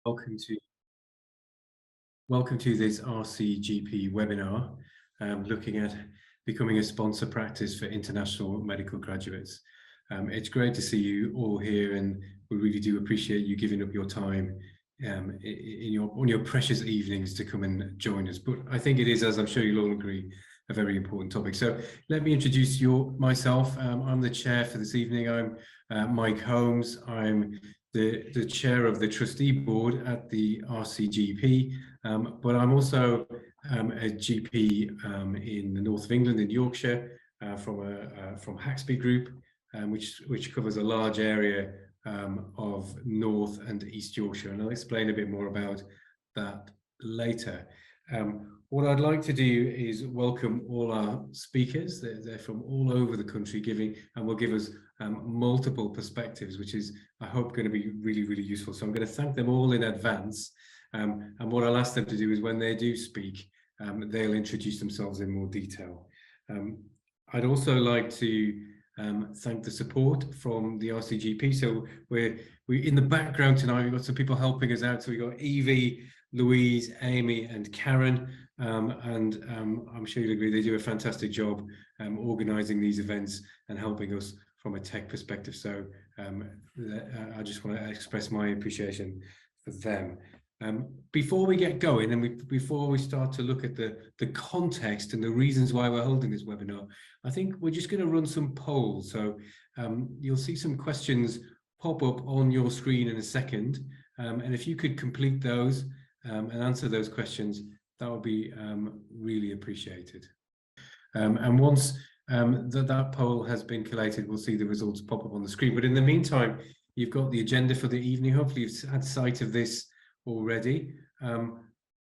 Welcome to welcome to this RCGP webinar, looking at becoming a sponsor practice for international medical graduates. It's great to see you all here, and we really do appreciate you giving up your time on your precious evenings to come and join us. But I think it is, as I'm sure you'll all agree, a very important topic. So let me introduce myself. I'm the chair for this evening. I'm Mike Holmes. I'm the chair of the trustee board at the RCGP, but I'm also a GP in the north of England, in Yorkshire, from Haxby Group, which covers a large area of North and East Yorkshire, and I'll explain a bit more about that later. What I'd like to do is welcome all our speakers. They're from all over the country, and will give us multiple perspectives, which is, I hope, going to be really, really useful. So I'm going to thank them all in advance. And what I'll ask them to do is, when they do speak, they'll introduce themselves in more detail. I'd also like to thank the support from the RCGP. So we're in the background tonight. We've got some people helping us out. So we've got Evie, Louise, Amy, and Karen. I'm sure you'll agree they do a fantastic job organising these events and helping us from a tech perspective. So I just want to express my appreciation for them. Before we get going, and before we start to look at the context and the reasons why we're holding this webinar, I think we're just going to run some polls. So you'll see some questions pop up on your screen in a second, and if you could complete those and answer those questions, that would be really appreciated. And once that poll has been collated, we'll see the results pop up on the screen. But in the meantime, you've got the agenda for the evening. Hopefully you've had sight of this already.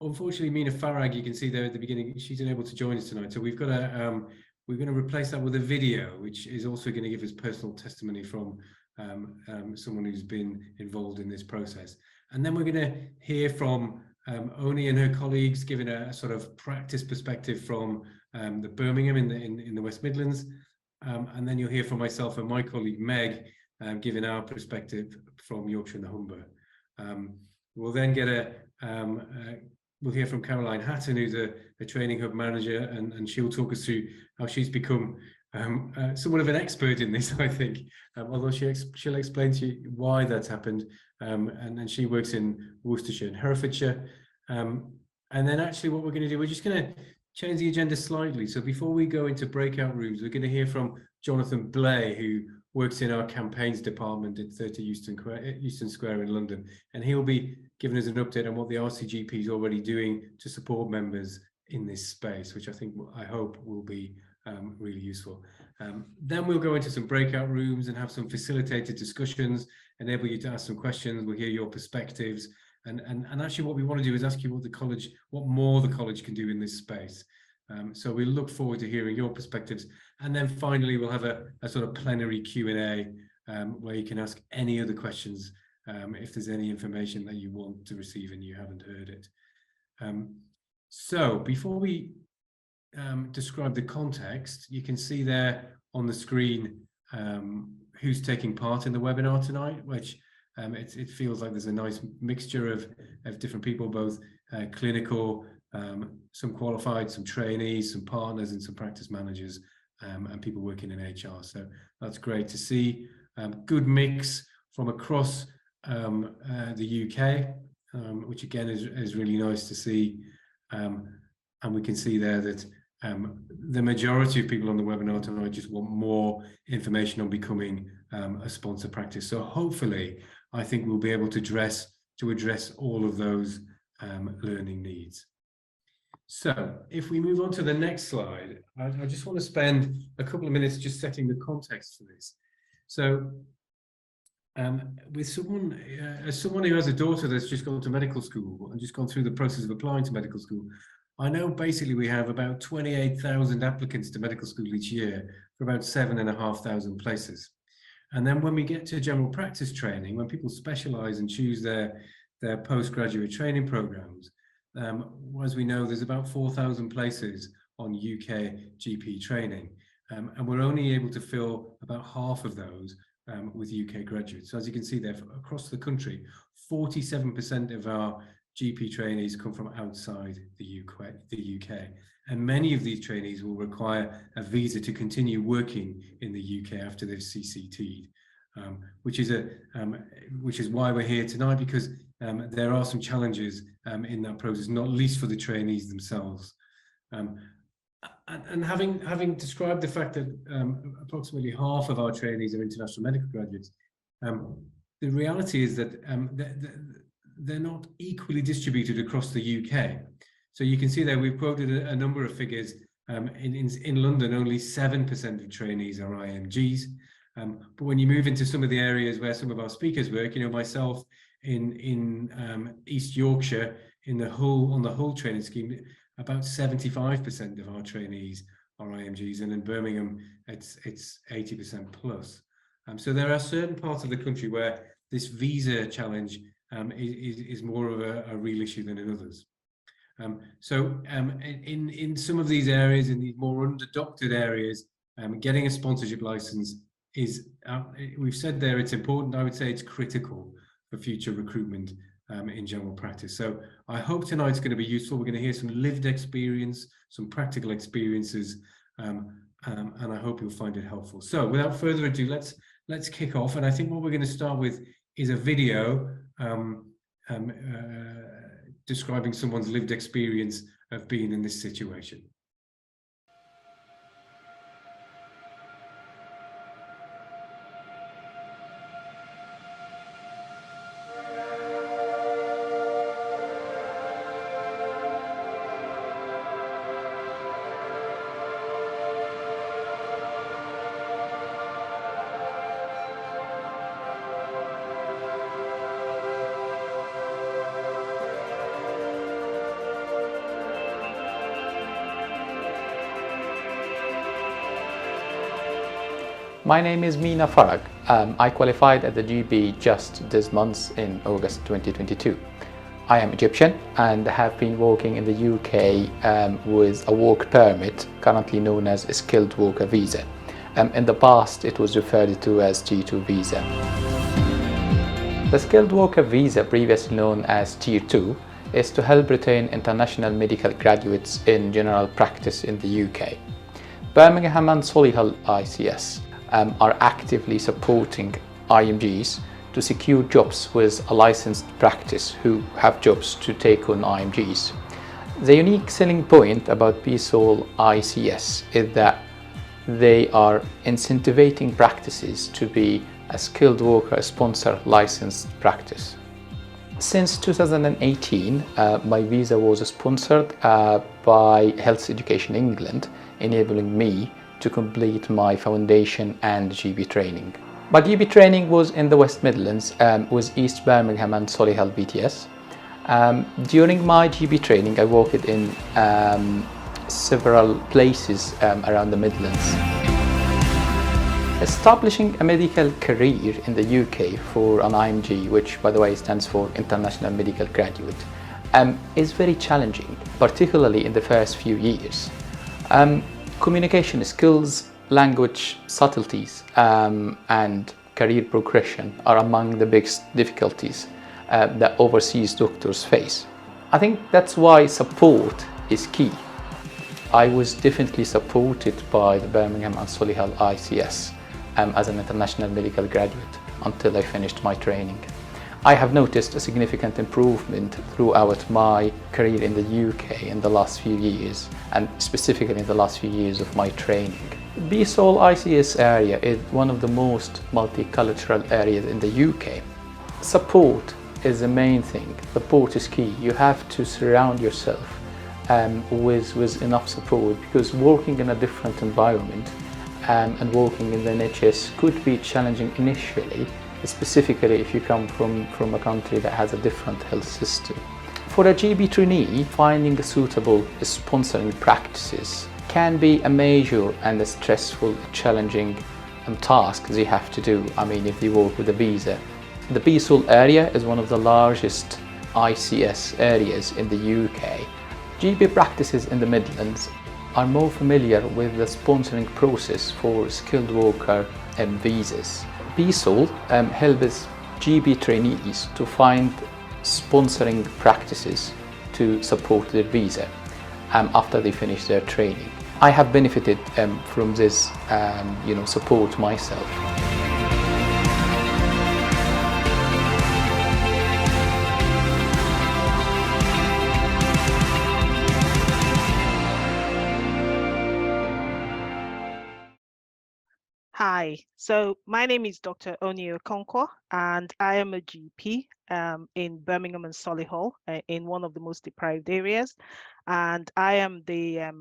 Unfortunately, Mina Farag, you can see there at the beginning, she's unable to join us tonight. So we're going to replace that with a video, which is also going to give us personal testimony from someone who's been involved in this process. And then we're going to hear from Onyi and her colleagues, giving a sort of practice perspective from the Birmingham in the West Midlands, and then you'll hear from myself and my colleague Meg, giving our perspective from Yorkshire and the Humber. We'll then get we'll hear from Caroline Hatton, who's a training hub manager, and she'll talk us through how she's become somewhat of an expert in this, I think, although she'll explain to you why that's happened. And then she works in Worcestershire and Herefordshire. And then actually what we're going to do, we're just going to change the agenda slightly. So before we go into breakout rooms, we're going to hear from Jonathan Blay, who works in our campaigns department at 30 Euston Square in London. And he'll be giving us an update on what the RCGP is already doing to support members in this space, which I hope will be really useful. Then we'll go into some breakout rooms and have some facilitated discussions, enable you to ask some questions. We'll hear your perspectives, and actually what we want to do is ask you what more the college can do in this space. So we look forward to hearing your perspectives, and then finally we'll have a sort of plenary Q&A where you can ask any other questions if there's any information that you want to receive and you haven't heard it. So before we describe the context, you can see there on the screen who's taking part in the webinar tonight, which it feels like there's a nice mixture of different people, both clinical, some qualified, some trainees, some partners, and some practice managers, and people working in HR. So that's great to see. Good mix from across the UK, which again is really nice to see. And we can see there that the majority of people on the webinar tonight just want more information on becoming a sponsor practice. So hopefully, I think we'll be able to address all of those learning needs. So if we move on to the next slide, I just want to spend a couple of minutes just setting the context for this. So with someone who has a daughter that's just gone to medical school and just gone through the process of applying to medical school, I know basically we have about 28,000 applicants to medical school each year for about 7,500 places. And then when we get to general practice training, when people specialize and choose their postgraduate training programs, as we know, there's about 4,000 places on UK GP training. And we're only able to fill about half of those with UK graduates. So as you can see there, across the country, 47% of our GP trainees come from outside the UK, and many of these trainees will require a visa to continue working in the UK after they've CCT'd, which is why we're here tonight, because there are some challenges in that process, not least for the trainees themselves. And having described the fact that approximately half of our trainees are international medical graduates, the reality is that they're not equally distributed across the UK. So you can see there we've quoted a number of figures. In London, only 7% of trainees are IMGs. But when you move into some of the areas where some of our speakers work, myself in East Yorkshire, on the Hull training scheme, about 75% of our trainees are IMGs, and in Birmingham, it's 80% plus. So there are certain parts of the country where this visa challenge is more of a real issue than in others. So in some of these areas, in these more under-doctored areas, getting a sponsorship license is, we've said there, it's important. I would say it's critical for future recruitment in general practice. So I hope tonight's going to be useful. We're going to hear some lived experience, some practical experiences, and I hope you'll find it helpful. So without further ado, let's kick off. And I think what we're going to start with is a video describing someone's lived experience of being in this situation. My name is Mina Farag. I qualified at the GB just this month in August 2022. I am Egyptian and have been working in the UK with a work permit, currently known as a skilled worker visa. In the past, it was referred to as T2 visa. The skilled worker visa, previously known as Tier 2, is to help retain international medical graduates in general practice in the UK. Birmingham and Solihull ICS are actively supporting IMGs to secure jobs with a licensed practice who have jobs to take on IMGs. The unique selling point about Behl ICS is that they are incentivizing practices to be a skilled worker sponsor licensed practice. Since 2018, my visa was sponsored by Health Education England, enabling me to complete my foundation and GB training. My GB training was in the West Midlands with East Birmingham and Solihull BTS. During my GB training, I worked in several places around the Midlands. Establishing a medical career in the UK for an IMG, which by the way stands for International Medical Graduate, is very challenging, particularly in the first few years. Communication skills, language subtleties, and career progression are among the biggest difficulties that overseas doctors face. I think that's why support is key. I was definitely supported by the Birmingham and Solihull ICS as an international medical graduate until I finished my training. I have noticed a significant improvement throughout my career in the UK in the last few years, and specifically in the last few years of my training. Behl ICS area is one of the most multicultural areas in the UK. Support is the main thing. Support is key. You have to surround yourself with enough support, because working in a different environment and working in the NHS could be challenging initially, specifically if you come from a country that has a different health system. For a GB trainee, finding suitable sponsoring practices can be a major and a stressful, challenging task they have to do. I mean, if they work with a visa. The Behl area is one of the largest ICS areas in the UK. GB practices in the Midlands are more familiar with the sponsoring process for skilled worker visas. Behl helps GP trainees to find sponsoring practices to support their visa after they finish their training. I have benefited from this support myself. Hi, so my name is Dr. Onyi Okwonko, and I am a GP in Birmingham and Solihull, in one of the most deprived areas. And I am the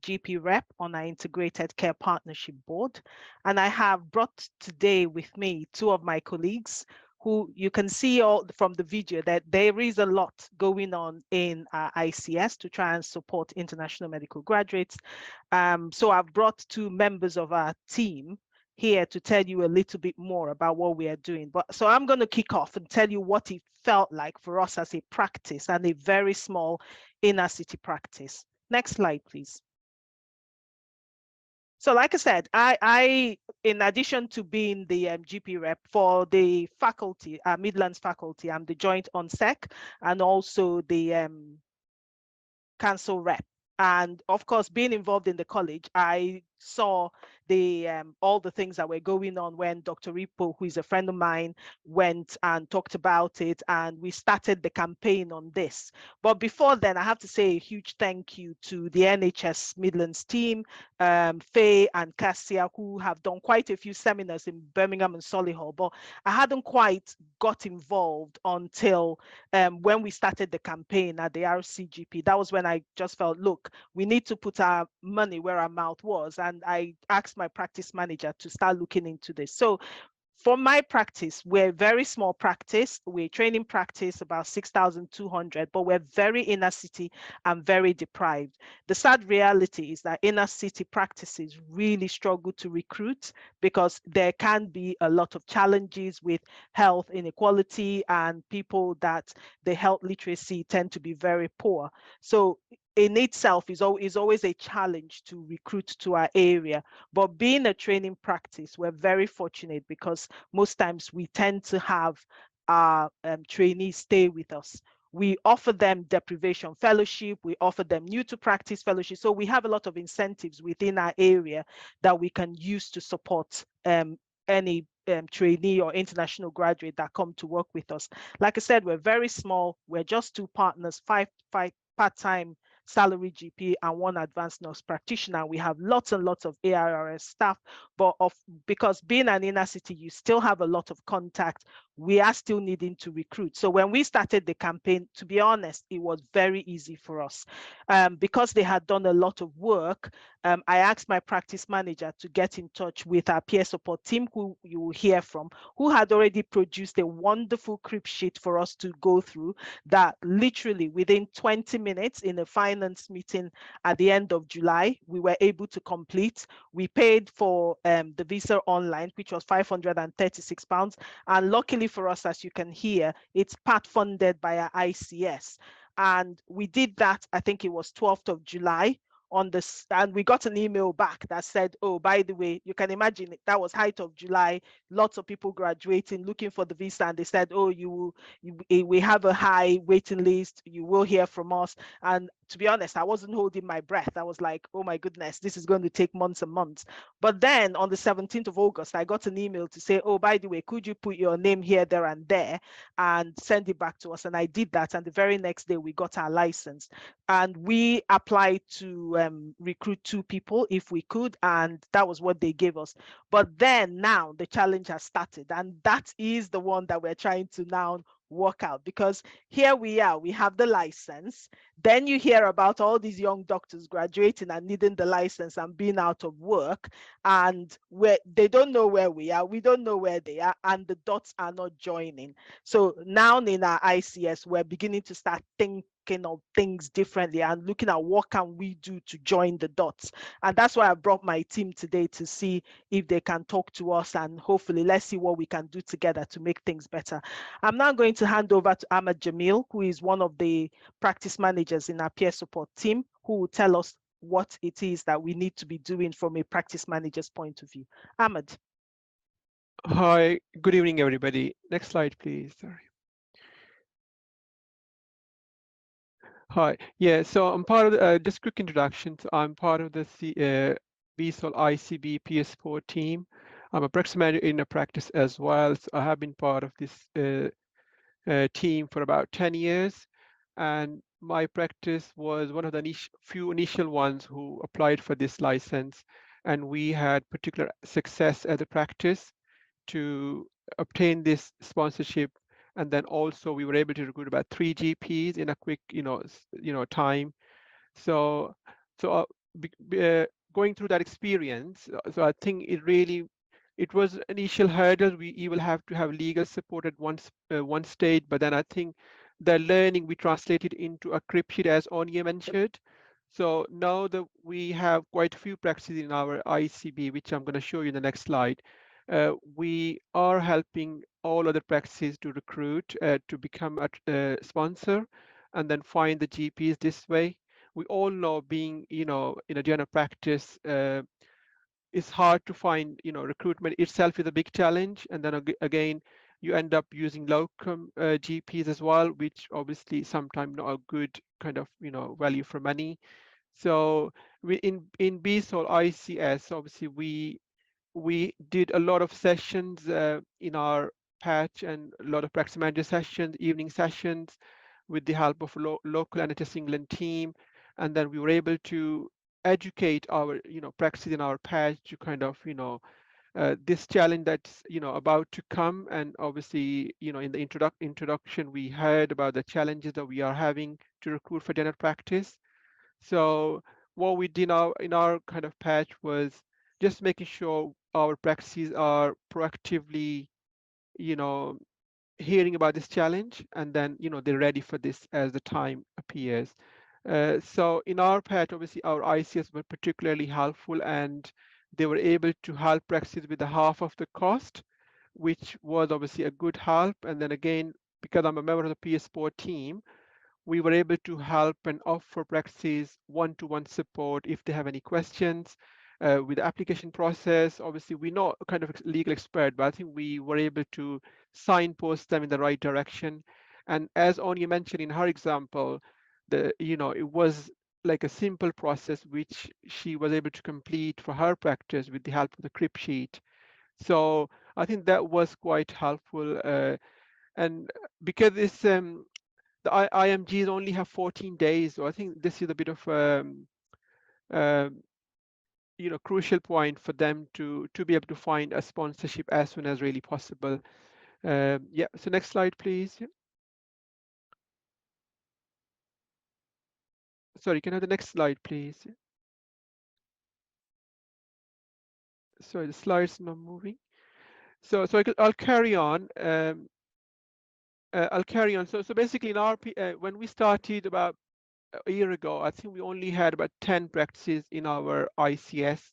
GP rep on our Integrated Care Partnership Board. And I have brought today with me two of my colleagues who you can see all from the video that there is a lot going on in ICS to try and support international medical graduates. So I've brought two members of our team here to tell you a little bit more about what we are doing. But so I'm going to kick off and tell you what it felt like for us as a practice, and a very small inner city practice. Next slide, please. So like I said, I in addition to being the GP rep for the faculty, Midlands faculty, I'm the joint on-sec and also the council rep. And of course, being involved in the college, I saw the all the things that were going on when Dr. Ripo, who is a friend of mine, went and talked about it, and we started the campaign on this. But before then, I have to say a huge thank you to the NHS Midlands team, Faye and Cassia, who have done quite a few seminars in Birmingham and Solihull, but I hadn't quite got involved until when we started the campaign at the RCGP. That was when I just felt, look, we need to put our money where our mouth was. And I asked my practice manager to start looking into this. So for my practice, we're a very small practice. We're training practice about 6,200, but we're very inner city and very deprived. The sad reality is that inner city practices really struggle to recruit because there can be a lot of challenges with health inequality, and people that the health literacy tend to be very poor. So in itself is always a challenge to recruit to our area. But being a training practice, we're very fortunate because most times we tend to have our trainees stay with us. We offer them deprivation fellowship, we offer them new to practice fellowship. So we have a lot of incentives within our area that we can use to support any trainee or international graduate that come to work with us. Like I said, we're very small. We're just two partners, five part-time salary GP and one advanced nurse practitioner. We have lots and lots of ARRS staff, but because being an inner city, you still have a lot of contact. We are still needing to recruit. So when we started the campaign, to be honest, it was very easy for us. Because they had done a lot of work, I asked my practice manager to get in touch with our peer support team, who you will hear from, who had already produced a wonderful crib sheet for us to go through that literally within 20 minutes in a finance meeting at the end of July, we were able to complete. We paid for the visa online, which was £536. And luckily for us, as you can hear, it's part funded by our ICS. And we did that, I think it was 12th of July on this, and we got an email back that said, oh, by the way, you can imagine it, that was height of July, lots of people graduating, looking for the visa, and they said, oh, we have a high waiting list, you will hear from us. And to be honest, I wasn't holding my breath. I was like, oh my goodness, this is going to take months and months. But then on the 17th of August, I got an email to say, oh, by the way, could you put your name here, there, and there, and send it back to us? And I did that, and the very next day we got our license. And we applied to recruit 2 people if we could, and that was what they gave us. But then now the challenge has started, and that is the one that we're trying to now work out, because here we are, we have the license. Then you hear about all these young doctors graduating and needing the license and being out of work, and they don't know where we are, we don't know where they are, and the dots are not joining. So now in our ICS, we're beginning to start thinking of things differently and looking at what can we do to join the dots. And that's why I brought my team today, to see if they can talk to us, and hopefully let's see what we can do together to make things better. I'm now going to hand over to Ahmad Jamil, who is one of the practice managers in our peer support team, who will tell us what it is that we need to be doing from a practice manager's point of view. Ahmad. Hi, good evening, everybody. Next slide, please. Sorry. Hi. Yeah, so I'm part of the, just quick introduction. So I'm part of the BSOL ICB PS4 team. I'm a practice manager in a practice as well. So I have been part of this team for about 10 years. And my practice was one of the few initial ones who applied for this license. And we had particular success as a practice to obtain this sponsorship. And then also we were able to recruit about 3 GPs in a quick, time. So, going through that experience, so I think it was initial hurdle. You will have to have legal support at one stage, but then I think the learning we translated into a crib sheet, as Onyi mentioned. So now that we have quite a few practices in our ICB, which I'm going to show you in the next slide, we are helping all other practices to recruit to become a sponsor and then find the GPs this way. We all know being, in a general practice, it's hard to find, recruitment itself is a big challenge. And then again, you end up using locum GPs as well, which obviously sometimes not a good kind of, value for money. So in BSOL ICS, obviously we did a lot of sessions in our patch and a lot of practice manager sessions, evening sessions with the help of local NHS England team. And then we were able to educate our, practice in our patch to kind of, this challenge that's, about to come. And obviously, in the introduction, we heard about the challenges that we are having to recruit for general practice. So what we did in our kind of patch was just making sure our practices are proactively, you know, hearing about this challenge, and then they're ready for this as the time appears. So in our patch, obviously our ICS were particularly helpful, and they were able to help practices with the half of the cost, which was obviously a good help. And then again, because I'm a member of the PS4 team, we were able to help and offer practices one-to-one support if they have any questions with the application process. Obviously, we're not kind of legal expert, but I think we were able to signpost them in the right direction. And as Onyi mentioned in her example, it was like a simple process which she was able to complete for her practice with the help of the crib sheet. So I think that was quite helpful. And because this the IMGs only have 14 days. So I think this is a bit of uh, crucial point for them to be able to find a sponsorship as soon as really possible. Yeah. So next slide, please. Yeah. Sorry, can I have the next slide, please? Yeah. Sorry, the slide's not moving. So I'll carry on. I'll carry on. So basically, in our when we started about a year ago, I think we only had about 10 practices in our ICS,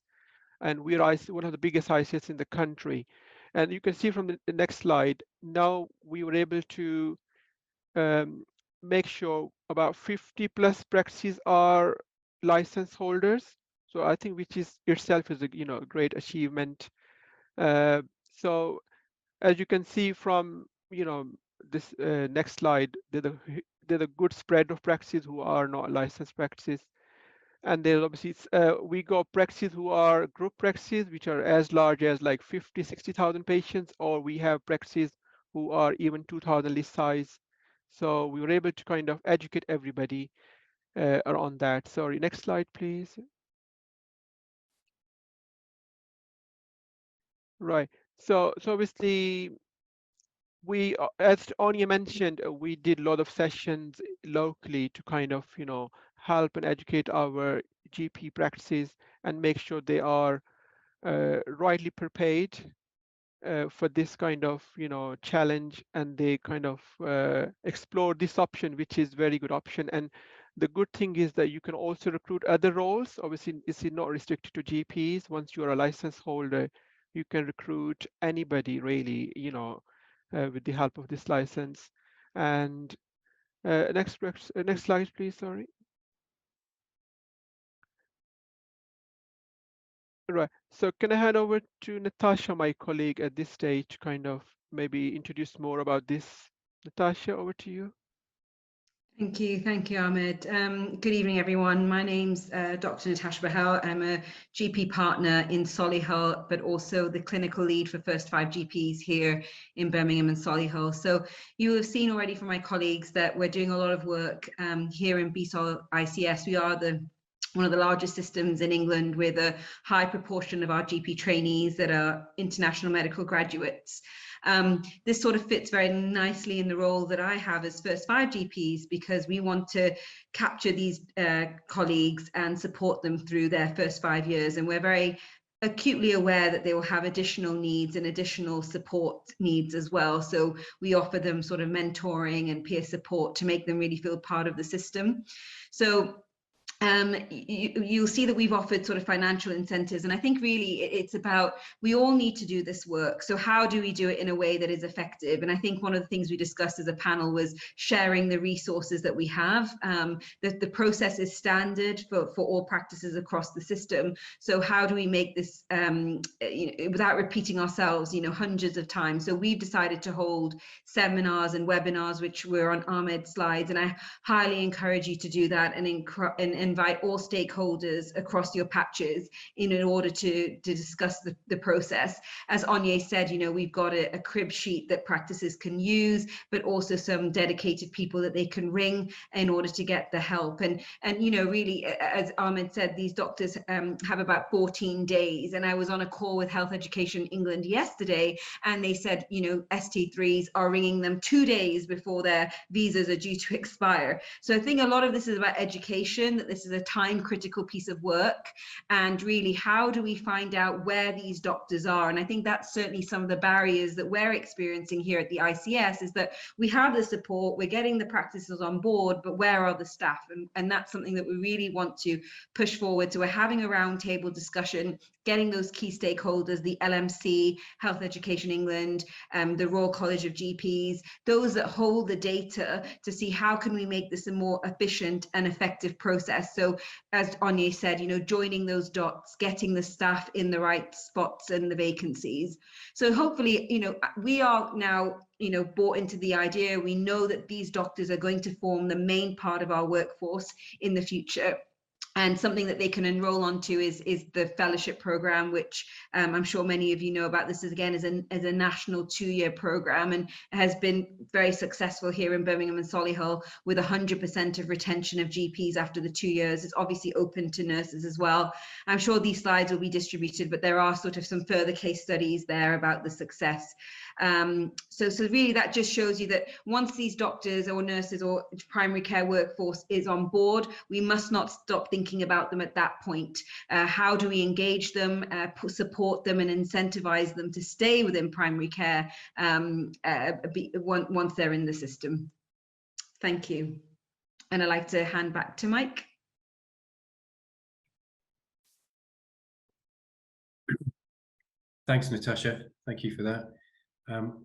and we're one of the biggest ICS in the country. And you can see from the next slide, now we were able to make sure about 50 plus practices are license holders. So I think which is itself is a great achievement. Uh, so as you can see from this next slide, there's a good spread of practices who are not licensed practices. And there's obviously we got practices who are group practices, which are as large as like 50, 60,000 patients, or we have practices who are even 2,000 list size. So we were able to kind of educate everybody around that. Sorry, next slide, please. Right. So obviously we, as Anya mentioned, we did a lot of sessions locally to kind of, help and educate our GP practices and make sure they are rightly prepared for this kind of challenge, and they kind of explore this option, which is very good option. And the good thing is that you can also recruit other roles. Obviously, it's not restricted to GPs. Once you are a license holder, you can recruit anybody really, with the help of this license. And next slide, please. Sorry. Right. So can I hand over to Natasha, my colleague, at this stage, to kind of maybe introduce more about this? Natasha, over to you. Thank you, Ahmed. Good evening, everyone. My name's Dr. Natasha Behl. I'm a GP partner in Solihull, but also the clinical lead for First 5 GPs here in Birmingham and Solihull. So you have seen already from my colleagues that we're doing a lot of work here in Behl ICS. We are one of the largest systems in England with a high proportion of our GP trainees that are international medical graduates. This sort of fits very nicely in the role that I have as First 5 GPs, because we want to capture these colleagues and support them through their first 5 years. And we're very acutely aware that they will have additional needs and additional support needs as well. So we offer them sort of mentoring and peer support to make them really feel part of the system. So you'll see that we've offered sort of financial incentives, and I think really it's about, we all need to do this work. So how do we do it in a way that is effective? And I think one of the things we discussed as a panel was sharing the resources that we have. The process is standard for all practices across the system. So how do we make this without repeating ourselves, hundreds of times? So we've decided to hold seminars and webinars, which were on Ahmed's slides, and I highly encourage you to do that and invite all stakeholders across your patches in order to discuss the process. As Onyi said, we've got a crib sheet that practices can use, but also some dedicated people that they can ring in order to get the help. And really, as Ahmed said, these doctors have about 14 days. And I was on a call with Health Education England yesterday, and they said, ST3s are ringing them 2 days before their visas are due to expire. So I think a lot of this is about education, that this is a time critical piece of work, and really how do we find out where these doctors are? And I think that's certainly some of the barriers that we're experiencing here at the ICS, is that we have the support, we're getting the practices on board, but where are the staff? And that's something that we really want to push forward. So we're having a roundtable discussion, getting those key stakeholders, the LMC, Health Education England, the Royal College of GPs, those that hold the data, to see how can we make this a more efficient and effective process. So as Onyi said, joining those dots, getting the staff in the right spots and the vacancies. So hopefully, we are now, bought into the idea. We know that these doctors are going to form the main part of our workforce in the future. And something that they can enroll onto is the fellowship program, which I'm sure many of you know about. This is, again, is a national 2-year program, and has been very successful here in Birmingham and Solihull, with 100% of retention of GPs after the 2 years. It's obviously open to nurses as well. I'm sure these slides will be distributed, but there are sort of some further case studies there about the success. So really that just shows you that once these doctors or nurses or primary care workforce is on board, we must not stop thinking about them at that point. How do we engage them, support them and incentivize them to stay within primary care once they're in the system? Thank you. And I'd like to hand back to Mike. Thanks, Natasha. Thank you for that.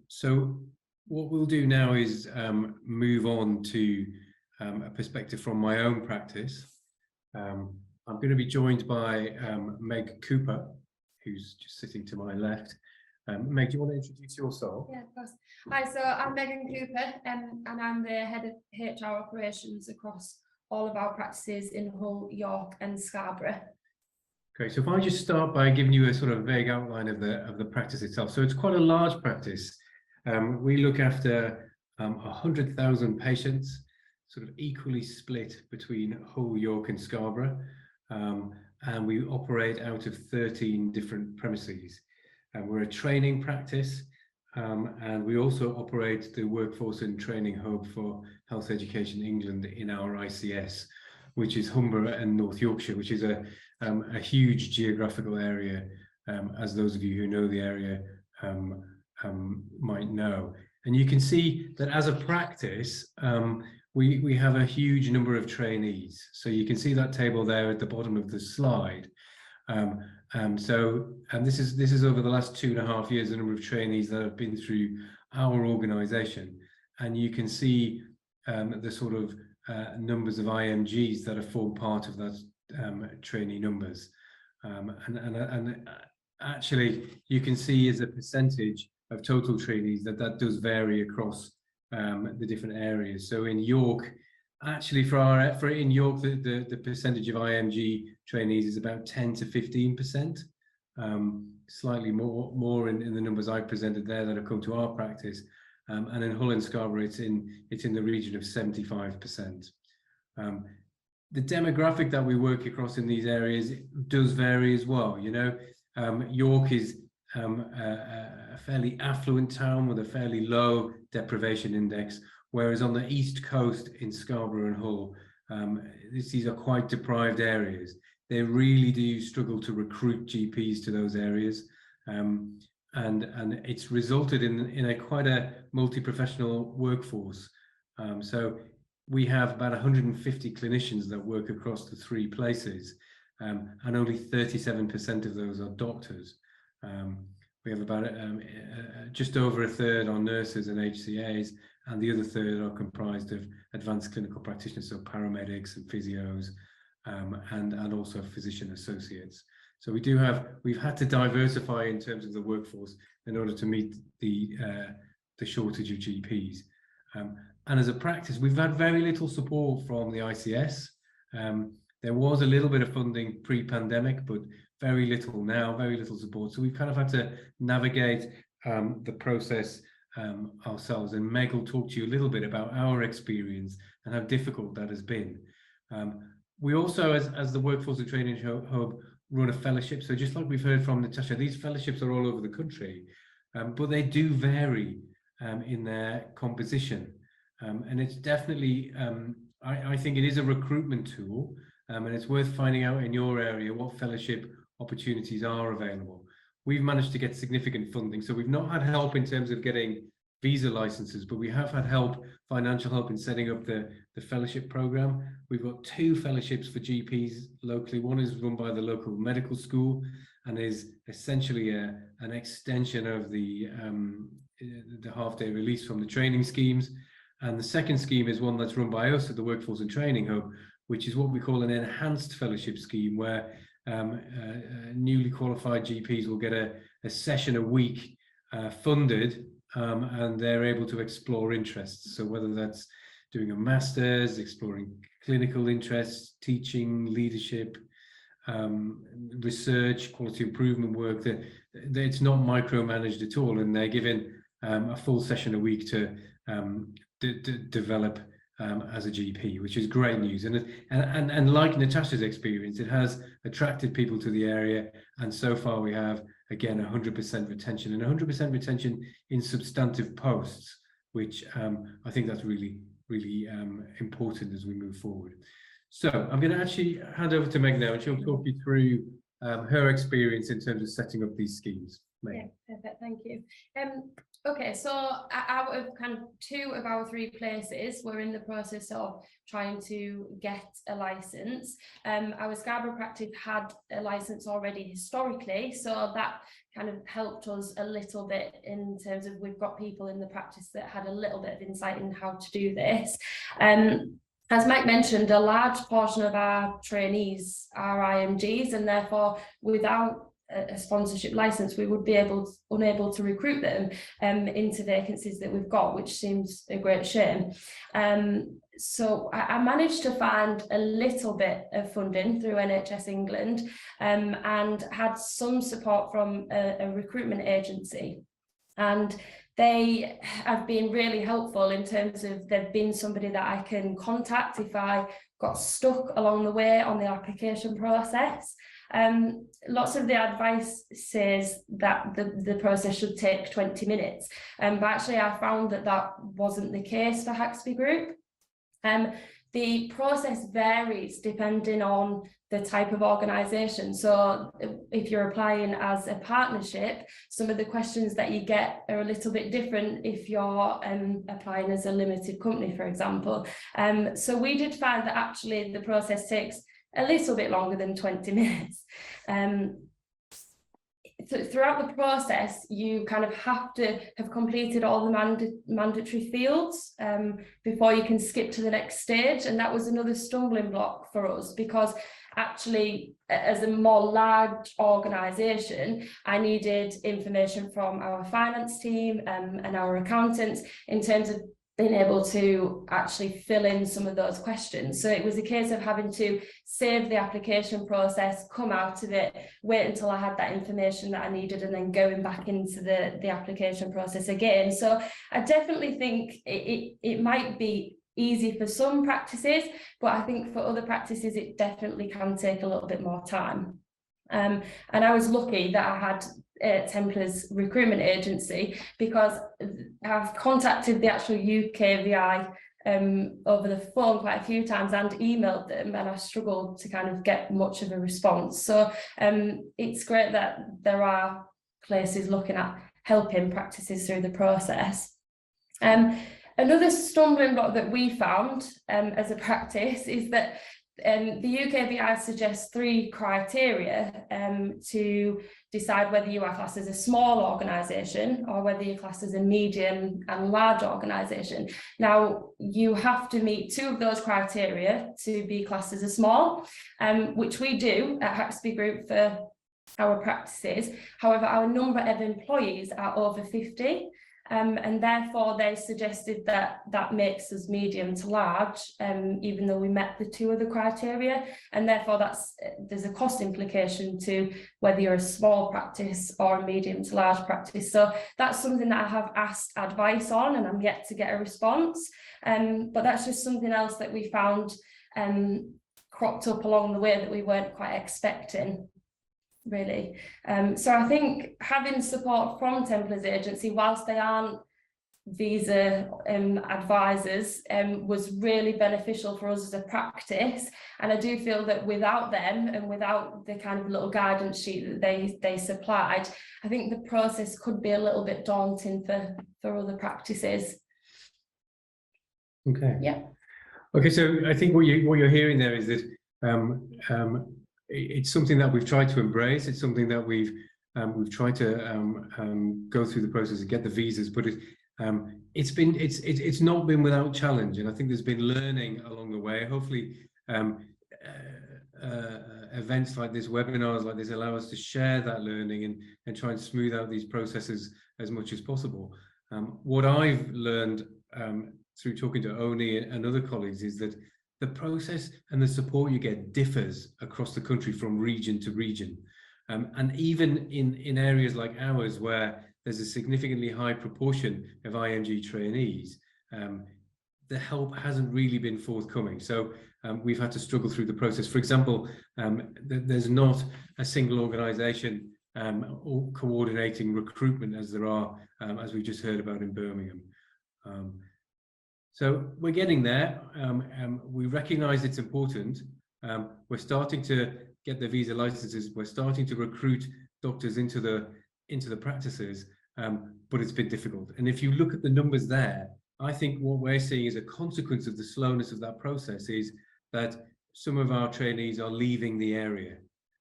So what we'll do now is move on to a perspective from my own practice. I'm going to be joined by Meg Cooper, who's just sitting to my left. Meg, do you want to introduce yourself? Yeah, of course. Hi, so I'm Megan Cooper, and I'm the head of HR operations across all of our practices in Hull, York and Scarborough. Great. So if I just start by giving you a sort of vague outline of the practice itself. So it's quite a large practice. We look after 100,000 patients, sort of equally split between Hull, York and Scarborough. And we operate out of 13 different premises. We're a training practice, and we also operate the workforce and training hub for Health Education England in our ICS, which is Humber and North Yorkshire, which is a huge geographical area, as those of you who know the area might know. And you can see that as a practice, we have a huge number of trainees. So you can see that table there at the bottom of the slide. And this is over the last 2.5 years, the number of trainees that have been through our organisation, and you can see the sort of numbers of IMGs that have formed part of that trainee numbers. And actually, you can see as a percentage of total trainees that does vary across the different areas. So in York, actually in York, the percentage of IMG trainees is about 10 to 15%, slightly more in the numbers I presented there that have come to our practice. And in Hull and Scarborough, it's in the region of 75%. The demographic that we work across in these areas does vary as well. You know, York is a fairly affluent town with a fairly low deprivation index, whereas on the east coast in Scarborough and Hull, these are quite deprived areas. They really do struggle to recruit GPs to those areas, and it's resulted in quite a multi-professional workforce. So we have about 150 clinicians that work across the three places, and only 37% of those are doctors. We have about just over a third are nurses and HCAs, and the other third are comprised of advanced clinical practitioners, so paramedics and physios, and also physician associates. So we've had to diversify in terms of the workforce in order to meet the shortage of GPs. And as a practice, we've had very little support from the ICS. There was a little bit of funding pre-pandemic, but very little now, very little support. So we've kind of had to navigate the process ourselves. And Meg will talk to you a little bit about our experience and how difficult that has been. We also, as the Workforce and Training Hub, run a fellowship. So just like we've heard from Natasha, these fellowships are all over the country, but they do vary in their composition. And it's definitely, I think it is a recruitment tool, and it's worth finding out in your area what fellowship opportunities are available. We've managed to get significant funding, so we've not had help in terms of getting visa licenses, but we have had help, financial help in setting up the fellowship program. We've got 2 fellowships for GPs locally. One is run by the local medical school and is essentially an extension of the half-day release from the training schemes. And the second scheme is one that's run by us at the Workforce and Training Hub, which is what we call an enhanced fellowship scheme, where newly qualified GPs will get a session a week funded, and they're able to explore interests. So whether that's doing a master's, exploring clinical interests, teaching, leadership, research, quality improvement work, that it's not micromanaged at all, and they're given a full session a week to develop as a GP, which is great news. And like Natasha's experience, it has attracted people to the area, and so far we have, again, 100% retention, and 100% retention in substantive posts, which I think that's really important as we move forward. So I'm going to actually hand over to Meg now, and she'll talk you through her experience in terms of setting up these schemes. Meg. Yeah, perfect, thank you. Okay, so out of kind of 2 of our 3 places, we're in the process of trying to get a license. Our Scarborough practice had a license already historically, so that kind of helped us a little bit in terms of we've got people in the practice that had a little bit of insight in how to do this. As Mike mentioned, a large portion of our trainees are IMGs, and therefore without a sponsorship license, we would be unable to recruit them into vacancies that we've got, which seems a great shame. So I managed to find a little bit of funding through NHS England, and had some support from a recruitment agency. And they have been really helpful in terms of they've been somebody that I can contact if I got stuck along the way on the application process. Lots of the advice says that the process should take 20 minutes, but actually I found that wasn't the case for Haxby Group. The process varies depending on the type of organisation. So if you're applying as a partnership, some of the questions that you get are a little bit different if you're applying as a limited company, for example. So we did find that actually the process takes a little bit longer than 20 minutes. throughout the process, you kind of have to have completed all the mandatory fields before you can skip to the next stage. And that was another stumbling block for us, because actually, as a more large organisation, I needed information from our finance team and our accountants in terms of being able to actually fill in some of those questions. So it was a case of having to save the application process, come out of it, wait until I had that information that I needed, and then going back into the application process again. So I definitely think it might be easy for some practices, but I think for other practices it definitely can take a little bit more time. And I was lucky that I had Templa's recruitment agency, because I've contacted the actual UKVI over the phone quite a few times and emailed them, and I struggled to kind of get much of a response. So it's great that there are places looking at helping practices through the process. Another stumbling block that we found as a practice is that the UKVI suggests 3 criteria to decide whether you are classed as a small organisation or whether you're classed as a medium and large organisation. Now, you have to meet 2 of those criteria to be classed as a small, which we do at Haxby Group for our practices. However, our number of employees are over 50. And therefore they suggested that that makes us medium to large, even though we met the 2 other criteria, and therefore there's a cost implication to whether you're a small practice or a medium to large practice. So that's something that I have asked advice on, and I'm yet to get a response. But that's just something else that we found cropped up along the way that we weren't quite expecting, really. So I think having support from Templa's agency, whilst they aren't visa advisors, was really beneficial for us as a practice. And I do feel that without them and without the kind of little guidance sheet that they supplied, I think the process could be a little bit daunting for other practices. Okay. Yeah. Okay, so I think what you're hearing there is that it's something that we've tried to embrace. It's something that we've tried to go through the process and get the visas, but it's not been without challenge, and I think there's been learning along the way. Hopefully, events like this, webinars like this, allow us to share that learning and try and smooth out these processes as much as possible. What I've learned through talking to Onyi and other colleagues is that the process and the support you get differs across the country from region to region. And even in areas like ours, where there's a significantly high proportion of IMG trainees, the help hasn't really been forthcoming. So we've had to struggle through the process. For example, there's not a single organisation coordinating recruitment as there are, as we just heard about in Birmingham. So we're getting there. We recognise it's important. We're starting to get the visa licenses. We're starting to recruit doctors into the practices, but it's been difficult. And if you look at the numbers there, I think what we're seeing as a consequence of the slowness of that process is that some of our trainees are leaving the area,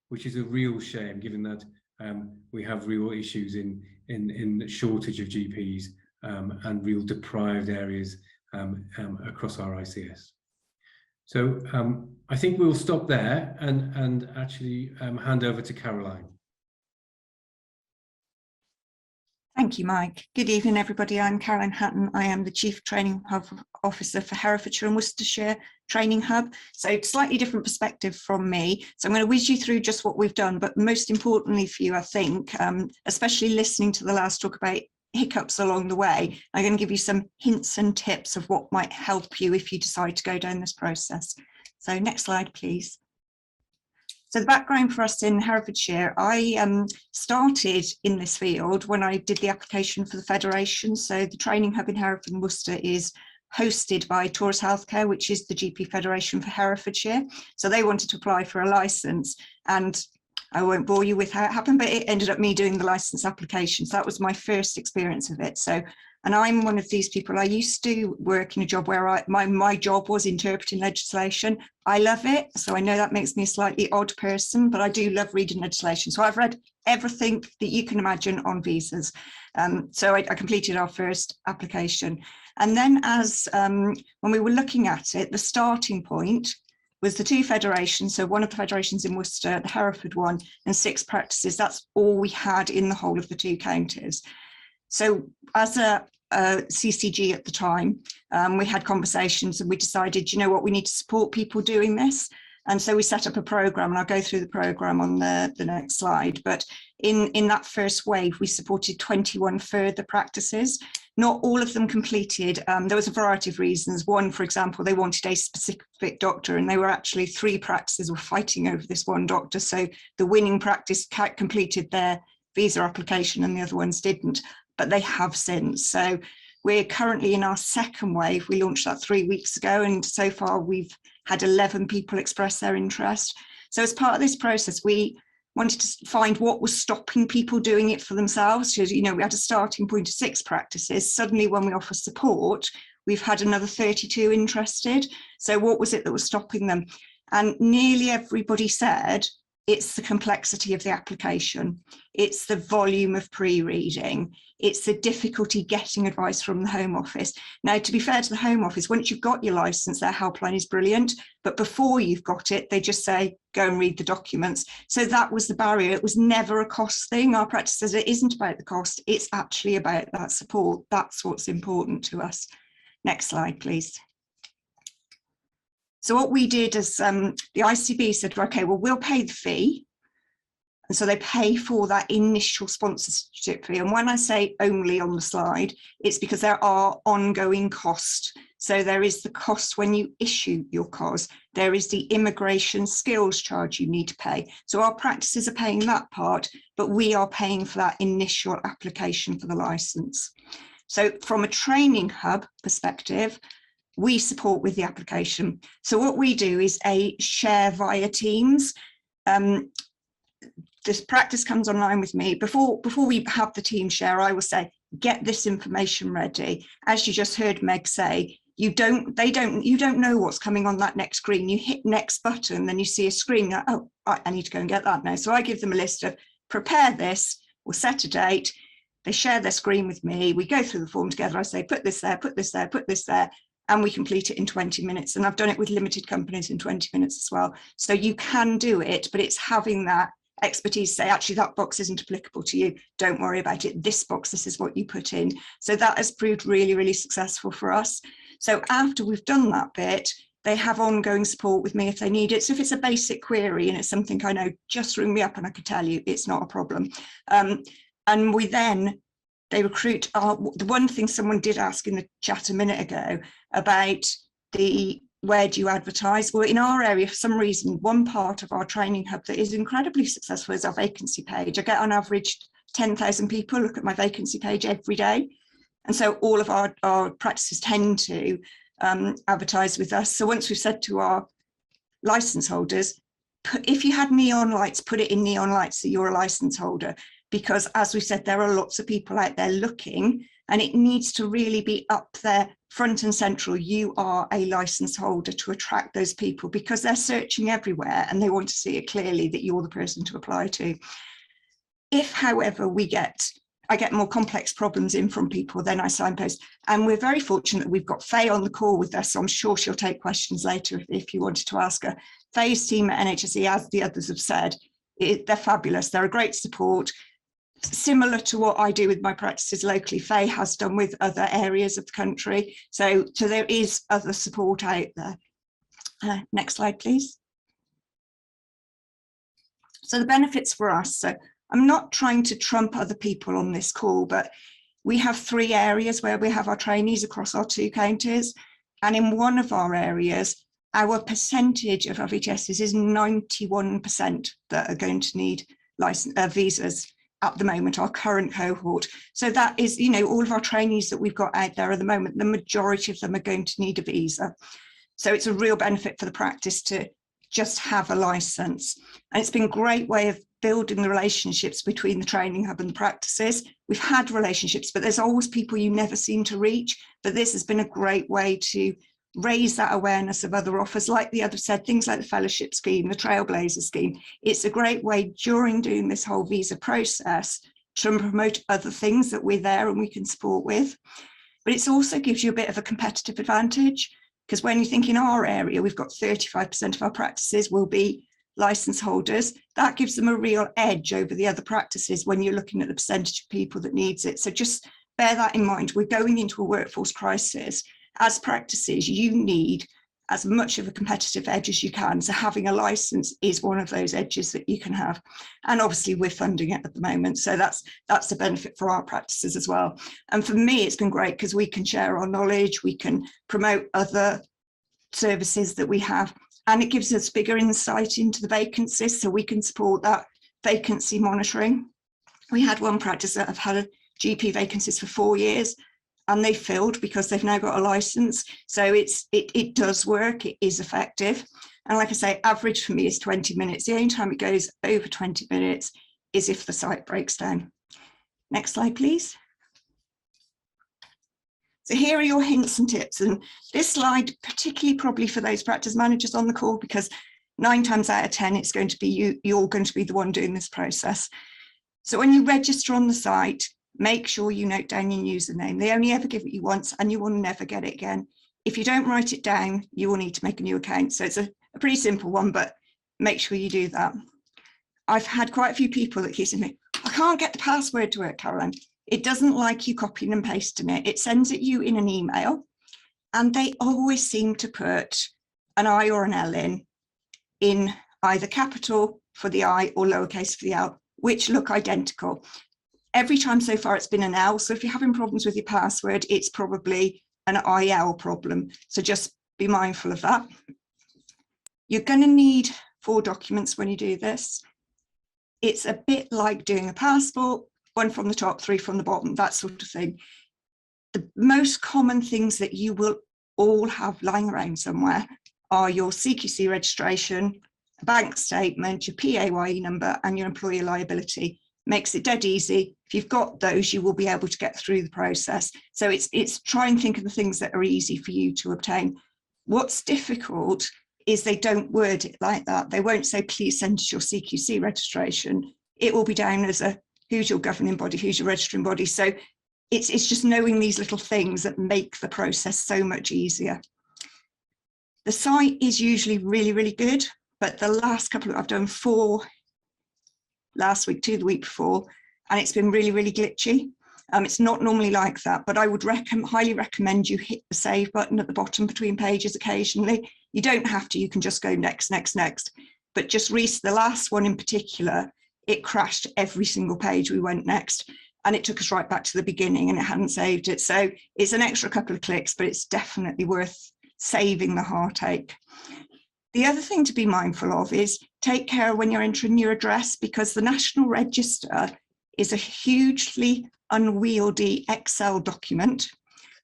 which is a real shame, given that we have real issues in shortage of GPs and real deprived areas across our ICS. So I think we'll stop there and actually hand over to Caroline. Thank you, Mike. Good evening, everybody. I'm Caroline Hatton. I am the Chief Training Hub Officer for Herefordshire and Worcestershire Training Hub. So slightly different perspective from me. So I'm going to whiz you through just what we've done, but most importantly for you, I think, especially listening to the last talk about hiccups along the way, I'm going to give you some hints and tips of what might help you if you decide to go down this process. So next slide, please. So the background for us in Herefordshire, I started in this field when I did the application for the Federation. So the Training Hub in Hereford and Worcester is hosted by Taurus Healthcare, which is the GP Federation for Herefordshire. So they wanted to apply for a licence, and I won't bore you with how it happened, but it ended up me doing the license application. So that was my first experience of it. So, and I'm one of these people, I used to work in a job where my job was interpreting legislation. I love it. So I know that makes me a slightly odd person, but I do love reading legislation. So I've read everything that you can imagine on visas. So I completed our first application. And then when we were looking at it, the starting point was the 2 federations. So one of the federations in Worcester, the Hereford one, and 6 practices. That's all we had in the whole of the 2 counties. So as a CCG at the time, we had conversations and we decided, you know what, we need to support people doing this. And so we set up a program, and I'll go through the program on the next slide. But in that first wave, we supported 21 further practices. Not all of them completed. There was a variety of reasons. One, for example, they wanted a specific doctor, and they were actually 3 practices were fighting over this one doctor. So the winning practice completed their visa application and the other ones didn't, but they have since. So we're currently in our second wave. We launched that 3 weeks ago, and so far we've had 11 people express their interest. So as part of this process, we wanted to find what was stopping people doing it for themselves. Because, you know, we had a starting point of 6 practices. Suddenly, when we offer support, we've had another 32 interested. So what was it that was stopping them? And nearly everybody said it's the complexity of the application. It's the volume of pre-reading. It's the difficulty getting advice from the Home Office. Now, to be fair to the Home Office, once you've got your licence, their helpline is brilliant. But before you've got it, they just say, go and read the documents. So that was the barrier. It was never a cost thing. Our practice says it isn't about the cost. It's actually about that support. That's what's important to us. Next slide, please. So what we did is the ICB said, okay, well, we'll pay the fee. And so they pay for that initial sponsorship fee. And when I say only on the slide, it's because there are ongoing costs. So there is the cost when you issue your COS. There is the immigration skills charge you need to pay. So our practices are paying that part, but we are paying for that initial application for the license. So from a training hub perspective, we support with the application. So what we do is a share via Teams. This practice comes online with me. Before we have the team share, I will say, get this information ready. As you just heard Meg say, you don't know what's coming on that next screen. You hit next button, then you see a screen. Like, oh, I need to go and get that now. So I give them a list of prepare this, we'll set a date. They share their screen with me. We go through the form together. I say, put this there, put this there, put this there. And we complete it in 20 minutes. And I've done it with limited companies in 20 minutes as well. So you can do it, but it's having that expertise say, actually, that box isn't applicable to you. Don't worry about it. This box, this is what you put in. So that has proved really, really successful for us. So after we've done that bit, they have ongoing support with me if they need it. So if it's a basic query and it's something I know, just ring me up and I can tell you it's not a problem. And they recruit. The one thing someone did ask in the chat a minute ago about where do you advertise? Well, in our area, for some reason, one part of our training hub that is incredibly successful is our vacancy page. I get on average 10,000 people look at my vacancy page every day. And so all of our practices tend to advertise with us. So once we've said to our license holders, if you had neon lights, put it in neon lights so you're a license holder. Because as we said, there are lots of people out there looking, and it needs to really be up there front and central. You are a license holder to attract those people because they're searching everywhere and they want to see it clearly that you're the person to apply to. If, however, I get more complex problems in from people, then I signpost. And we're very fortunate that we've got Faye on the call with us, so I'm sure she'll take questions later if you wanted to ask her. Faye's team at NHSE, as the others have said, they're fabulous. They're a great support. Similar to what I do with my practices locally, Faye has done with other areas of the country. So there is other support out there. Next slide, please. So the benefits for us. So I'm not trying to trump other people on this call, but we have 3 areas where we have our trainees across our 2 counties. And in one of our areas, our percentage of our VTSs is 91% that are going to need visas at the moment, our current cohort. So that is, all of our trainees that we've got out there at the moment, the majority of them are going to need a visa. So it's a real benefit for the practice to just have a license. And it's been a great way of building the relationships between the training hub and the practices. We've had relationships, but there's always people you never seem to reach. But this has been a great way to raise that awareness of other offers, like the other said, things like the fellowship scheme, the Trailblazer scheme. It's a great way during doing this whole visa process to promote other things that we're there and we can support with. But it also gives you a bit of a competitive advantage, because when you think in our area, we've got 35% of our practices will be license holders. That gives them a real edge over the other practices when you're looking at the percentage of people that needs it. So just bear that in mind. We're going into a workforce crisis. As practices, you need as much of a competitive edge as you can. So having a license is one of those edges that you can have. And obviously we're funding it at the moment. So that's a benefit for our practices as well. And for me, it's been great because we can share our knowledge, we can promote other services that we have, and it gives us bigger insight into the vacancies so we can support that vacancy monitoring. We had one practice that have had GP vacancies for 4 years, and they filled because they've now got a license. So it does work, it is effective. And like I say, average for me is 20 minutes. The only time it goes over 20 minutes is if the site breaks down. Next slide, please. So here are your hints and tips. And this slide, particularly probably for those practice managers on the call, because 9 times out of 10, it's going to be you're going to be the one doing this process. So when you register on the site, make sure you note down your username. They only ever give it you once and you will never get it again. If you don't write it down, you will need to make a new account. So it's a pretty simple one, but make sure you do that. I've had quite a few people that keep saying to me, I can't get the password to work, Caroline. It doesn't like you copying and pasting it. It sends it you in an email, and they always seem to put an I or an L in either capital for the I or lowercase for the L, which look identical. Every time so far it's been an L. So if you're having problems with your password, it's probably an IL problem. So just be mindful of that. You're going to need 4 documents when you do this. It's a bit like doing a passport, 1 from the top, 3 from the bottom, that sort of thing. The most common things that you will all have lying around somewhere are your CQC registration, a bank statement, your PAYE number, and your employer liability. Makes it dead easy. If you've got those, you will be able to get through the process. So it's try and think of the things that are easy for you to obtain. What's difficult is they don't word it like that. They won't say, please send us your CQC registration. It will be down as a, who's your governing body, who's your registering body. So it's just knowing these little things that make the process so much easier. The site is usually really, really good, but the last couple, I've done 4 last week, 2 the week before, and it's been really, really glitchy. It's not normally like that, but I would highly recommend you hit the save button at the bottom between pages occasionally. You don't have to, you can just go next, next, next. But just the last one in particular, it crashed every single page we went next, and it took us right back to the beginning and it hadn't saved it. So it's an extra couple of clicks, but it's definitely worth saving the heartache. The other thing to be mindful of is take care when you're entering your address, because the National Register is a hugely unwieldy Excel document,